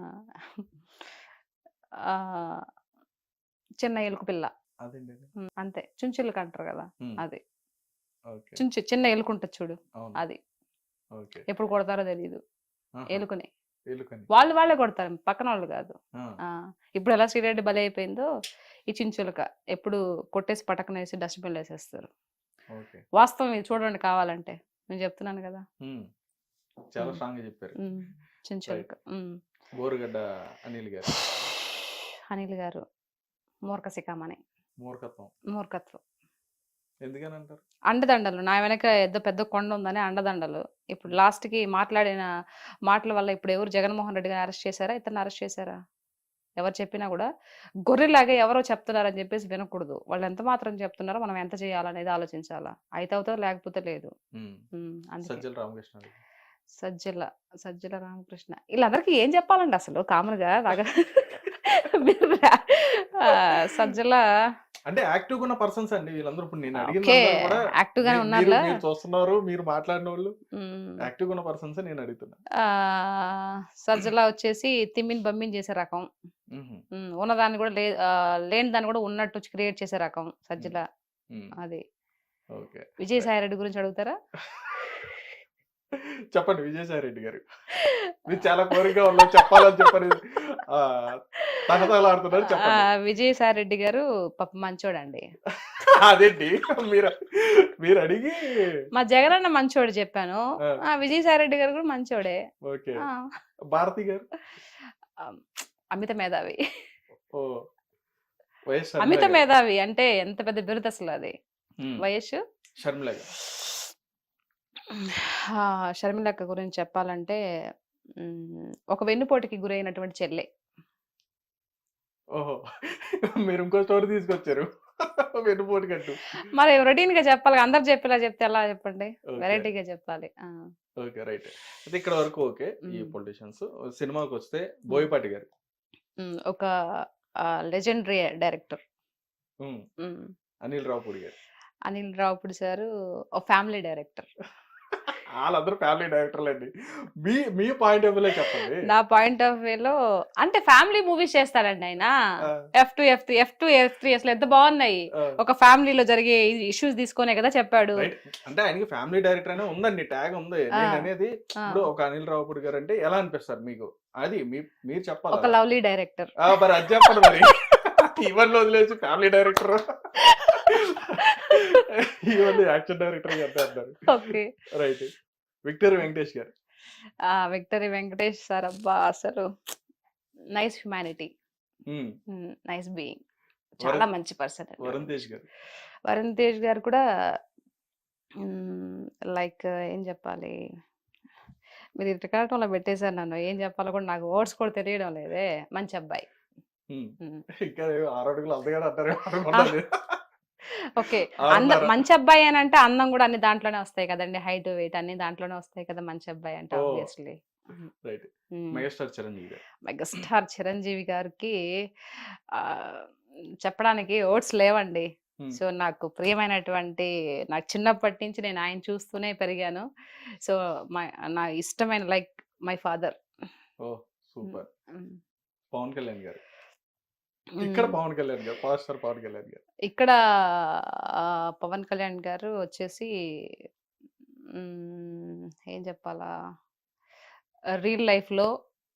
ఆహ్, చిన్న ఎలుక పిల్ల. అదేంటది? అంతే. చుంచులక అంటారు గదా! హ్మ్. అది. ఓకే. చిన్న ఎలుకుంటది చూడు. అవును. అది. ఓకే. ఎప్పుడు కొడతారో తెలీదు. ఆహా! ఎలుకని. ఎలుకని. వాళ్ళే కొడతారు. పక్కనోళ్ళు గాదు. ఆ! ఆ! ఇప్పుడెలా శ్రీరెడ్డి బలైపోయిందో, ఈ చించులక ఎప్పుడు కొట్టేసి పటకనేసి డస్ట్‌బిన్‌లో ఏసేస్తారు. ఓకే. వాస్తవం ఇది చూడండి కావాలంటే. నేను చెప్తున్నాను గదా! హ్మ్. చాలా హ్మ్. స్ట్రాంగ్‌గా చెప్పారు. హ్మ్. చించులక. రైట్. హ్మ్. బోరుగడ్డ అనిల్ గారు. అనిల్ గారు. మూర్ఖ శిఖామణి. మూర్ఖత్వం. మూర్ఖత్వం. ఎందుకనంటారు? అండదండలు. నా వెనక ఏదో పెద్ద కొండుందని అండదండలు. ఇప్పుడు లాస్ట్‌కి మాట్లాడిన మాటల వల్ల ఇప్పుడు ఎవరు జగన్మోహన్ రెడ్డి గారిని అరెస్ట్ చేసారా? ఇతన్ని అరెస్ట్ చేసారా? ఎవరు చెప్పినా గూడా గొర్రెలాగా ఎవరో చెప్తున్నారని జెప్పేసి వినకూడదు. వాళ్ళు ఎంత మాత్రం చెప్తున్నారో మనం ఎంత చేయాలనేది ఆలోచించాలా. అయితే అవుతది లేకపోతే లేదు. హ్మ్. అందుకే. సజ్జల రామకృష్ణారెడ్డి. సజ్జల, సజ్జల రామకృష్ణ ఈళ్ళందరికీ ఏం చెప్పాలండి అసలు కామన్‌గా మీరు సజ్జల అంటే యాక్టివ్‌గా ఉన్న పర్సన్స్ అండి వీళ్ళందరూ. ఇప్పుడు నేను ఓకే. అడిగిందంతా కూడా యాక్టివ్‌గానే మీరు ఉన్నారులా? మీరు చూస్తున్నారు, మీరు మాట్లాడినోళ్ళు హ్మ్. యాక్టివ్‌గా ఉన్న పర్సన్సే నేను అడుగుతున్నా. సజ్జల వచ్చేసి తిమ్మిని బమ్మిని చేసే రకం. హుహు. ఉన్నదాన్ని కూడా లేని దాన్ని కూడా ఉన్నట్టు క్రియేట్ చేసే రకం హ్మ్. సజ్జల. హ్మ్. అది. ఓకే. విజయసాయి రెడ్డి గురించి అడుగుతారా? చెప్పండి విజయసాయి రెడ్డి గారు. మీరు చాలా కోరికగా ఉన్నారు చెప్పాలని చెప్పని తహతహలాడుతున్నారు చెప్పండి. విజయసాయి రెడ్డి గారు పాపం మంచోడండి. అదేంటి మీరు మీరు అడిగి మా జగనన్న మంచోడు చెప్పాను. ఆ! విజయసాయి రెడ్డి గారు కూడా మంచోడే. ఓకే. ఆ! భారతి గారు? ఆహ్, అమిత మేధావి. ఓహ్! వైఎస్ షర్మిల అమిత గారు. మేధావి అంటే ఎంత పెద్ద బిరుదసలది. హ్మ్. వయస్సు? షర్మిల గారు. షర్మిలక్క గురించి చెప్పాలంటే ఒక వెన్నుపోటుకి గురైనటువంటి చెల్లె. ఓహో! మీరు ఇంకో స్టోరీ తీసుకొచ్చారు. వెన్నుపోటుకంటూ. మరి రొటీన్‌గా చెప్పాలిగా. అందరూ చెప్పేలా చెప్తే ఎలా చెప్పండి? ఓకే. వెరైటీగా చెప్పాలి. ఆ! ఓకే. రైట్. అయితే ఇక్కడ వరకు ఓకే. ఈ హ్మ్. పొలిటీషియన్స్. సినిమాకొస్తే హ్మ్. బోయపాటి గారు. ఒక లెజెండరీ డైరెక్టర్. హ్మ్. హ్మ్. అనిల్ రావుపూడి గారు. అనిల్ రావిపూడి సారు ఒక ఫ్యామిలీ డైరెక్టర్. ఆళ్ళందరూ ఫ్యామిలీ డైరెక్టర్‌లండి. మీ మీ పాయింట్ ఆఫ్ వ్యూలో చెప్పండి. నా పాయింట్ ఆఫ్ వ్యూలో అంటే ఫ్యామిలీ మూవీస్ చేస్తాడండి ఆయన. ఆ! ఎఫ్2, ఎఫ్3 అసలు ఎంత బాగున్నాయి. ఆ! ఒక ఫ్యామిలీలో జరిగే ఇష్యూస్ తీసుకొనే కదా చెప్పాడు. రైట్. అంటే ఆయనకి ఫ్యామిలీ డైరెక్టర్ అనే ఉందండి. ట్యాగ్ ఉంది. ఆ! నేననేది ఆ! ఇప్పుడు ఒక అనిల్ రావుపూడి గారంటే ఎలా అనిపిస్తారు మీకు? అది మీరు చెప్పాలి ఒక అలా. Lovely director. మరి అది చెప్పండి మరి. ఇవన్నీ వదిలేసి ఫ్యామిలీ డైరెక్టర్. ఇవన్నీ యాక్షన్ డైరెక్టర్ అంతే అంటారు. ఓకే. రైట్. విక్టరీ వెంకటేష్ గారు. విక్టరీ వెంకటేష్ సార్ అబ్బా! అసలు నైస్ హ్యుమానిటీ. హ్మ్. Nice being. చాలా వరుణ్ మంచి పర్సన్ అండి వరుణ్ వరుణ్ తేజ్ తేజ్. గారు. వరుణ్ తేజ్ గారు కూడా హ్మ్. లైక్ ఏం చెప్పాలి? మీరు ఇటకాటంలో పెట్టేసారు నన్ను. ఏం చెప్పాలో కూడా నాకు వర్డ్స్ కూడా తెలియడం లేదే. మంచి అబ్బాయి. హ్మ్. హ్మ్. ఇంకా 6 అడుగులు అందగాడు అంటారేమో ఆ! అనుకున్నాను. ఓకే. 6:30. మంచి అబ్బాయి అనంటే అందం కూడా అన్ని దాంట్లోనే వస్తాయి కదండీ. హైట్, వెయిట్ అన్ని దాంట్లోనే వస్తాయి కదా! మంచి అబ్బాయి అంటే ఓహ్! ఆబ్వియస్‌లీ. హ్మ్. రైట్. హ్మ్. మెగాస్టార్ చిరంజీవి గారు. మెగాస్టార్ చిరంజీవి గారికి ఆహ్, చెప్పడానికి వర్డ్స్ లేవండి. హ్మ్. సో, నాకు ప్రియమైనటువంటి నాకు చిన్నప్పటి నుంచి నేను ఆయన చూస్తూనే పెరిగాను. సో, మై నా ఇష్టమైన లైక్ మై ఫాదర్. ఓహ్! హ్మ్. సూపర్. హ్మ్. పవన్ కళ్యాణ్ గారు. ఇక్కడ హ్మ్. పవన్ కళ్యాణ్ గారు. పవర్ స్టార్ పవన్ కళ్యాణ్ గారు. ఇక్కడ పవన్ కళ్యాణ్ గారు వచ్చేసి ఏం చెప్పాలా? రియల్ లైఫ్‌లో,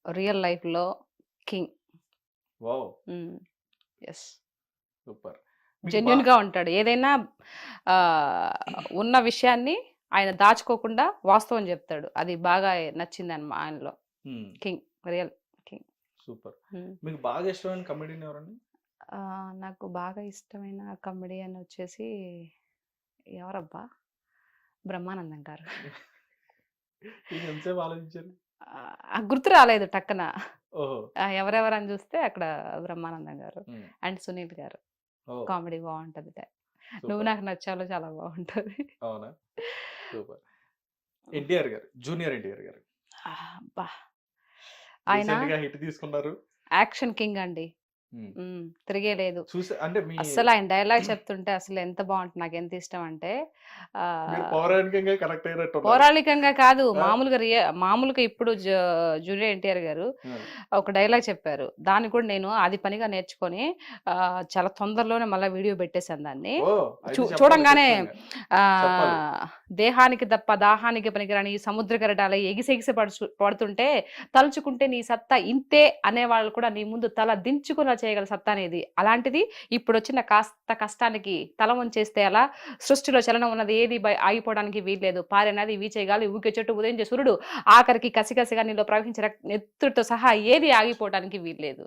రియల్ లైఫ్‌లో కింగ్. వావ్! హ్మ్. యెస్. సూపర్. మీకు జెన్యూన్‌గా ఉంటాడు. ఏదైనా ఉన్న విషయాన్ని ఆయన దాచుకోకుండా వాస్తవం జెప్తాడు. అది బాగా నచ్చిందనమా ఆయనలో. హ్మ్. కింగ్. Real king. సూపర్. హ్మ్. మీకు బాగా ఇష్టమైన కమెడియన్ ఎవరండి? నాకు బాగా ఇష్టమైన కమెడియన్ వచ్చేసి ఎవరబ్బా! బ్రహ్మానందం గారు. ఇది ఎంతసేపు ఆలోచించారు? గుర్తు రాలేదు టక్కన. ఓహో! ఎవరెవరని జూస్తే అక్కడ బ్రహ్మానందం గారు. హ్మ్. అండ్ సునీల్ గారు. ఓహ్! కామెడీ బావుంటది. నువ్వు సూపర్. నాకు నచ్చాలో చాలా బావుంటది. అవునా? సూపర్. ఎన్టీఆర్ గారు. జూనియర్ ఎన్టీఆర్ గారు. అబ్బా! ఆయన రీసెంట్‌గా హిట్ తీసుకున్నారు. యాక్షన్ కింగ్ అండి. హ్మ్. తిరిగేలేదు. అంటే మీ అస్సలాయన డైలాగ్ చెప్తుంటే అసలు ఎంత బావుంటుంది. నాకెంత ఇష్టం అంటే మీరు ఆహ్, పౌరాణికంగా కనెక్ట్ అయినట్టున్నారు. పౌరాణికంగా కాదు. ఆ! మామూలుగా ఇప్పుడు జూనియర్ ఎన్టీఆర్ గారు ఆ! ఒక డైలాగ్ చెప్పారు. దాన్ని కూడా నేను అది పనిగా నేర్చుకొని చాలా తొందరలోనే మళ్ళా వీడియో పెట్టేసాను దాన్ని. ఓహ్! అయితే చెప్పాలి చూడంగానే ఖచ్చితంగా. చెప్పాలి. ఆహ్, దేహానికి తప్ప దాహానికి పనికిరాని ఈ సముద్ర కెరటాలై ఎగిసెగిసి పడుతుంటే తలుచుకుంటే నీ సత్తా ఇంతే అనేవాళ్ళు కూడా నీ ముందు తల దించుకునేలా చేయగల సత్తా నీది. అలాంటిది ఇప్పుడొచ్చిన కాస్త కష్టానికి తల వంచేస్తే ఎలా? సృష్టిలో చలనం ఉన్నది ఏది ఆగిపోవడానికి వీల్లేదు. పారే నది, వీచే గాలి, ఊగే చెట్టు, ఉదయించే సూర్యుడు ఆఖరికి కసికసిగా నీలో ప్రవహించే నెత్తురుతో సహా ఏది ఆగిపోవడానికి వీల్లేదు.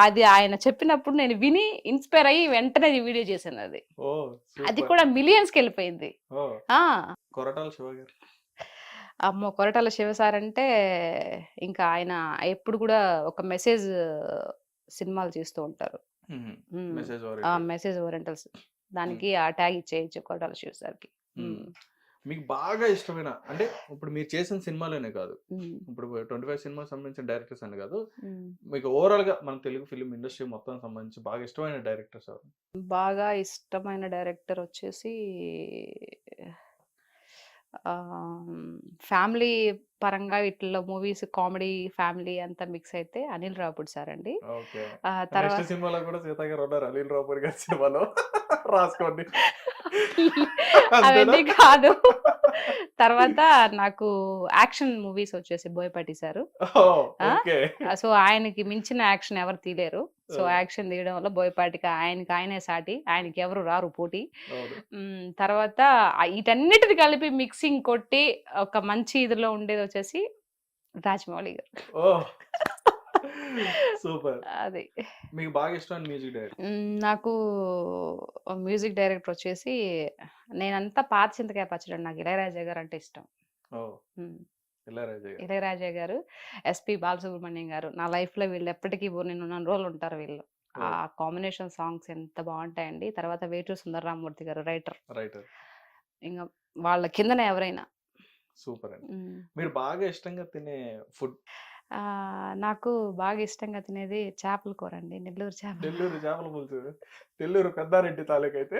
అది ఆయన చెప్పినప్పుడు నేను విని ఇన్‌స్పైర్ అయ్యి వెంటనే ఈ వీడియో చేశానది. ఓహ్! అది సూపర్. కూడా మిలియన్స్‌కెళ్ళిపోయింది. ఓహ్! ఆ! కొరటాల శివ గారు. అమ్మో! కొరటాల శివ సార్ అంటే ఇంకా ఆయన ఎప్పుడు కూడా ఒక మెసేజ్ సినిమాలు తీస్తూ ఉంటారు. హుహు. హ్మ్. Message oriented. Message orientals. హ్మ్. దానికి ఆ ట్యాగ్ ఇచ్చేయొచ్చు కొరటాల శివ సార్‌కి. హ్మ్. హ్మ్. మీకు బాగా ఇష్టమైన అంటే ఇప్పుడు మీరు చేసిన సినిమాలోనే కాదు, ఉమ్, ఇప్పుడు 25 సినిమాకి సంబంధించిన డైరెక్టర్స్ అని కాదు, ఉమ్. మీకు ఓవరాల్ గా మన తెలుగు ఫిలిం ఇండస్ట్రీ మొత్తం సంబంధించి బాగా ఇష్టమైన డైరెక్టర్స్ ఎవరు? బాగా ఇష్టమైన డైరెక్టర్ వచ్చేసి ఫ్యామిలీ పరంగా ఇట్లా మూవీస్ కామెడీ ఫ్యామిలీ అంతా మిక్స్ అయితే అనిల్ రావుపూడి సార్ అండి. ఓకే. నెక్స్ట్ తర్వాత సినిమాలో కూడా సీత గారు ఉన్నారు, అనిల్ రావుపూడి గారి సినిమాలో. రాసుకోండి. అంతేనా? అవన్నీ కాదు. తర్వాత నాకు యాక్షన్ మూవీస్ వచ్చేసి బోయపాటి సారు. ఓకే. సో ఆయనకి మించిన యాక్షన్ ఎవరు తీయలేరు. సో యాక్షన్ తీయడం వల్ల బోయపాటికి ఆయనే సాటి, ఆయనకి ఎవరు రారు పోటీ. తర్వాత వీటన్నిటిని కలిపి మిక్సింగ్ కొట్టి ఒక మంచి ఇదిలో ఉండేది వచ్చేసి రాజమౌళి గారు. ఓ సూపర్. అది మీకు బాగా ఇష్టమైన మ్యూజిక్ డైరెక్టర్? నాకు మ్యూజిక్ డైరెక్టర్ వచ్చేసి నేనంతా పాత చింతకాయ పచ్చడి, నాకు ఇళయరాజా గారు అంటే ఇష్టం. ఓ ఉమ్, ఇళయరాజా గారు. ఇళయరాజా గారు, ఎస్పి బాలసుబ్రహ్మణ్యం గారు నా లైఫ్ లో వీళ్ళు ఎప్పటికీ నేను ఉన్న రోజులు ఉంటారు వీళ్ళు. ఆ కాంబినేషన్ సాంగ్స్ ఎంత బాగుంటాయండి. తర్వాత వేటూరు సుందరరామూర్తి గారు రైటర్, రైటర్. ఇంకా వాళ్ళ కిందనే ఎవరైనా. సూపర్ అండి. మీరు బాగా ఇష్టంగా తినే ఫుడ్? నాకు బాగా ఇష్టంగా తినేది చేపల కూర అండి, నెల్లూరు చేపల. నెల్లూరు చేపల పులుసు, నెల్లూరు పెద్దారెడ్డి తాలూకైతే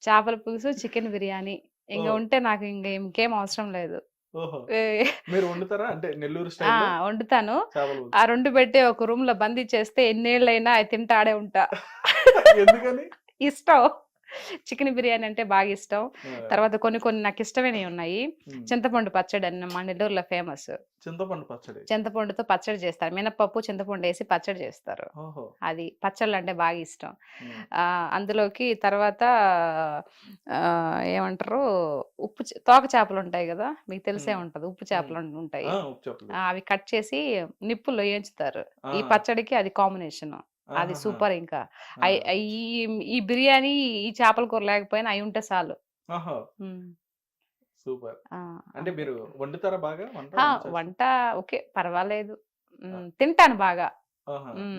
చేపల పులుసు, చికెన్ బిర్యానీ ఇంకా ఉంటే నాకు ఇంకేం అవసరం లేదు. ఓహో, మీరు వండుతారా అంటే నెల్లూరు స్టైల్ వండుతాను. చేపల పులుసు? ఆ రెండు పెట్టి ఒక రూమ్ లో బందీ చేస్తే ఎన్నేళ్ళైనా అది తింటాడే ఉంటా. ఎందుకని? ఇష్టం. చికెన్ బిర్యానీ అంటే బాగా ఇష్టం. తర్వాత కొన్ని నాకు ఇష్టమైనవి ఉన్నాయి. చింతపండు పచ్చడి అని మా నెల్లూరులో ఫేమస్. చింతపండు పచ్చడి? చింతపండుతో పచ్చడి చేస్తారు, మినపప్పు చింతపండు వేసి పచ్చడి చేస్తారు. అది పచ్చళ్ళు అంటే బాగా ఇష్టం. అందులోకి తర్వాత ఏమంటారు, తోక చేపలు ఉంటాయి కదా, మీకు తెలిసే ఉంటది, ఉప్పు చేపలు ఉంటాయి. అవి కట్ చేసి నిప్పుల్లో వేయించుతారు. ఈ పచ్చడికి అది కాంబినేషన్, అది సూపర్. ఇంకా ఈ బిర్యానీ ఈ చేపల కూర లేకపోయినా అయి ఉంటే చాలు. సూపర్. అంటే మీరు వండుతారా బాగా? వంట ఓకే, పర్వాలేదు, తింటాను బాగా.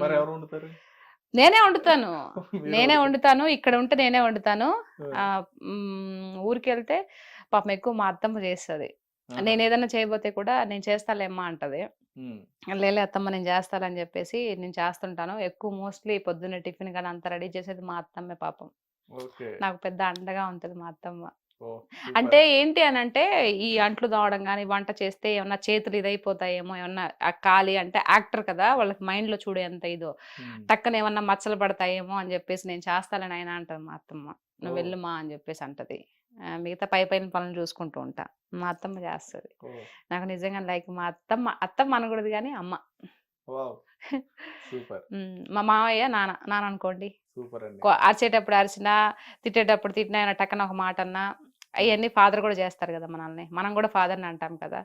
మరి ఎవరు వండుతారు? నేనే వండుతాను. ఇక్కడ ఉంటే నేనే వండుతాను. ఊరికి వెళ్తే పాపం ఎక్కువ మా అత్తమ్మ చేస్తుంది. నేను ఏదైనా చేయబోతే కూడా నేను చేస్తాలేమ్మా అంటది. లేలే అత్తమ్మ నేను చేస్తానని చెప్పేసి నేను చేస్తుంటాను. ఎక్కువ మోస్ట్లీ పొద్దున్న టిఫిన్ కానీ అంత రెడీ చేసేది మా అత్తమ్మే పాపం. నాకు పెద్ద అండగా ఉంటది మా అత్తమ్మ. అంటే ఏంటి అని అంటే, ఈ అంట్లు తోమడం కానీ వంట చేస్తే ఏమన్నా చేతులు ఇదైపోతాయేమో, ఏమన్నా ఖాళీ అంటే యాక్టర్ కదా, వాళ్ళకి మైండ్ లో చూడే ఎంత ఇదో, టక్కన ఏమన్నా మచ్చలు పడతాయేమో అని చెప్పేసి నేను చేస్తానని ఆయన అంటది మా అత్తమ్మ. నువ్వు వెళ్ళుమా అని చెప్పేసి అంటది. మిగతా పైన పనులు చూసుకుంటూ ఉంటా, మా అత్తమ్మ చేస్తుంది. నాకు నిజంగా లైక్ మా అత్తమ్మ అనకూడదు కానీ అమ్మ. మా మావయ్య నాన్న అనుకోండి. అరిచేటప్పుడు అరిచినా, తిట్టేటప్పుడు తిట్టినా, టక్కన ఒక మాట అన్నా, అవన్నీ ఫాదర్ కూడా చేస్తారు కదా మనల్ని, మనం కూడా ఫాదర్ని అంటాం కదా.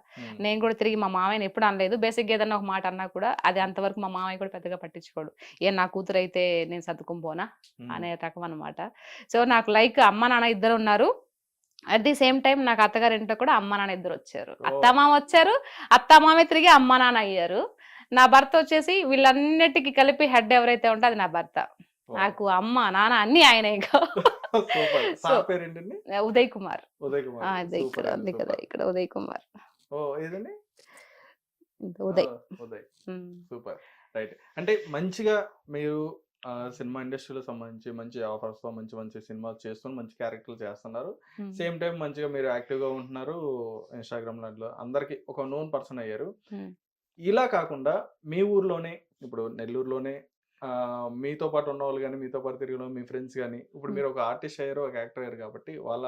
నేను కూడా తిరిగి మా మావయ్యని ఎప్పుడు అనలేదు. బేసిక్గా ఏదన్నా ఒక మాట అన్నా కూడా అది అంతవరకు మా మావయ్య కూడా పెద్దగా పట్టించుకోడు. నా కూతురు అయితే నేను సర్దుకుని పోనా అనే రకం అనమాట. సో నాకు లైక్ అమ్మ నాన్న ఇద్దరు ఉన్నారు. అట్ ది సేమ్ టైం నాకు అత్తగారింట్లో కూడా అమ్మ నాన్న ఇద్దరు వచ్చారు. అత్తమామ వచ్చారు, అత్తమామే తిరిగి అమ్మ నాన్న అయ్యారు. నా భర్త వచ్చేసి వీళ్ళన్నిటికీ కలిపి హెడ్ ఎవరైతే ఉంటే అది నా భర్త. నాకు అమ్మ నాన్న అన్ని ఆయన. ఇంకా ఉదయ్ కుమార్. ఇక్కడ ఉదయ్ కుమార్. ఉదయ్. సూపర్. రైట్. అంటే మంచిగా మీరు సినిమా ఇండస్ట్రీలో సంబంధించి మంచి ఆఫర్స్ తో మంచి మంచి సినిమాలు చేస్తున్నారు, మంచి క్యారెక్టర్లు చేస్తున్నారు. సేమ్ టైం మంచిగా మీరు యాక్టివ్ గా ఉంటున్నారు. ఇన్స్టాగ్రామ్ లాంటిలో అందరికి ఒక నోన్ పర్సన్ అయ్యారు. ఇలా కాకుండా మీ ఊర్లోనే, ఇప్పుడు నెల్లూరులోనే మీతో పాటు ఉన్న వాళ్ళు కానీ, మీతో పాటు తిరిగిన మీ ఫ్రెండ్స్ కానీ, ఇప్పుడు మీరు ఒక ఆర్టిస్ట్ అయ్యారు, ఒక యాక్టర్ అయ్యారు కాబట్టి వాళ్ళ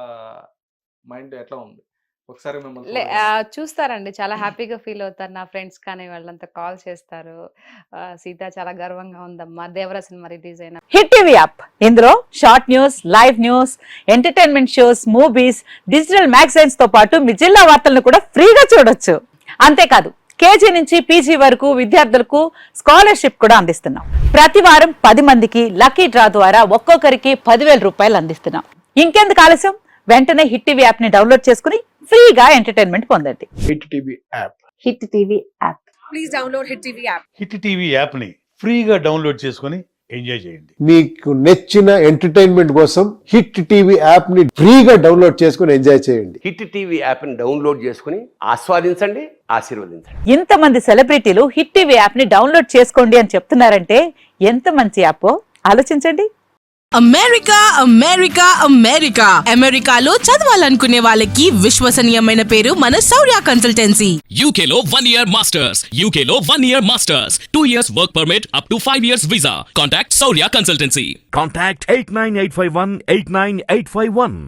మైండ్ ఎట్లా ఉంది? ఒకసారి మిమ్మల్ని చూస్తారండి, చాలా హ్యాపీగా ఫీల్ అవుతారు. నా ఫ్రెండ్స్ కానీ వాళ్ళంతా కాల్ చేస్తారు. సీత చాలా గర్వంగా ఉందమ్మా, దేవరా సినిమా రిలీజ్ అయినా. హిట్ టీవీ యాప్, ఇందులో short news, live news, entertainment shows, movies, digital magazines తో పాటు మీ జిల్లా వార్తలను కూడా ఫ్రీగా చూడొచ్చు. అంతేకాదు కేజీ నుంచి పీజీ వరకు విద్యార్థులకు స్కాలర్షిప్ కూడా అందిస్తున్నాం. ప్రతి వారం 10 మందికి లక్కీ డ్రా ద్వారా ఒక్కొక్కరికి 10,000 రూపాయలు అందిస్తున్నాం. ఇంకెందుకు ఆలస్యం, వెంటనే హిట్ టీవీ యాప్ ని డౌన్లోడ్ చేసుకుని ఫ్రీగా ఎంటర్టైన్మెంట్ పొందండి. Hit TV app. Hit TV app. Please download hit TV app. Hit TV app ని ఫ్రీగా డౌన్లోడ్ చేసుకుని ఎంజాయ్ చేయండి. మీకు నచ్చిన ఎంటర్టైన్మెంట్ కోసం హిట్ టీవీ యాప్ ని ఫ్రీగా డౌన్లోడ్ చేసుకుని ఎంజాయ్ చేయండి. హిట్ టీవీ యాప్ని డౌన్లోడ్ చేసుకుని ఆస్వాదించండి, ఆశీర్వదించండి. ఇంతమంది సెలబ్రిటీలు హిట్ టీవీ యాప్ ని డౌన్లోడ్ చేసుకోండి అని చెప్తున్నారంటే ఎంత మంచి యాప్ ఆలోచించండి. అమెరికా అమెరికా అమెరికా అమెరికాలో చదవాలనుకునే వాళ్ళకి విశ్వసనీయమైన పేరు మన శౌర్య కన్సల్టెన్సీ. UK లో 1 year masters. UK లో 1 year masters. 2 years work permit up to 5 years visa. Contact Saurya Consultancy. Contact 89851 89851.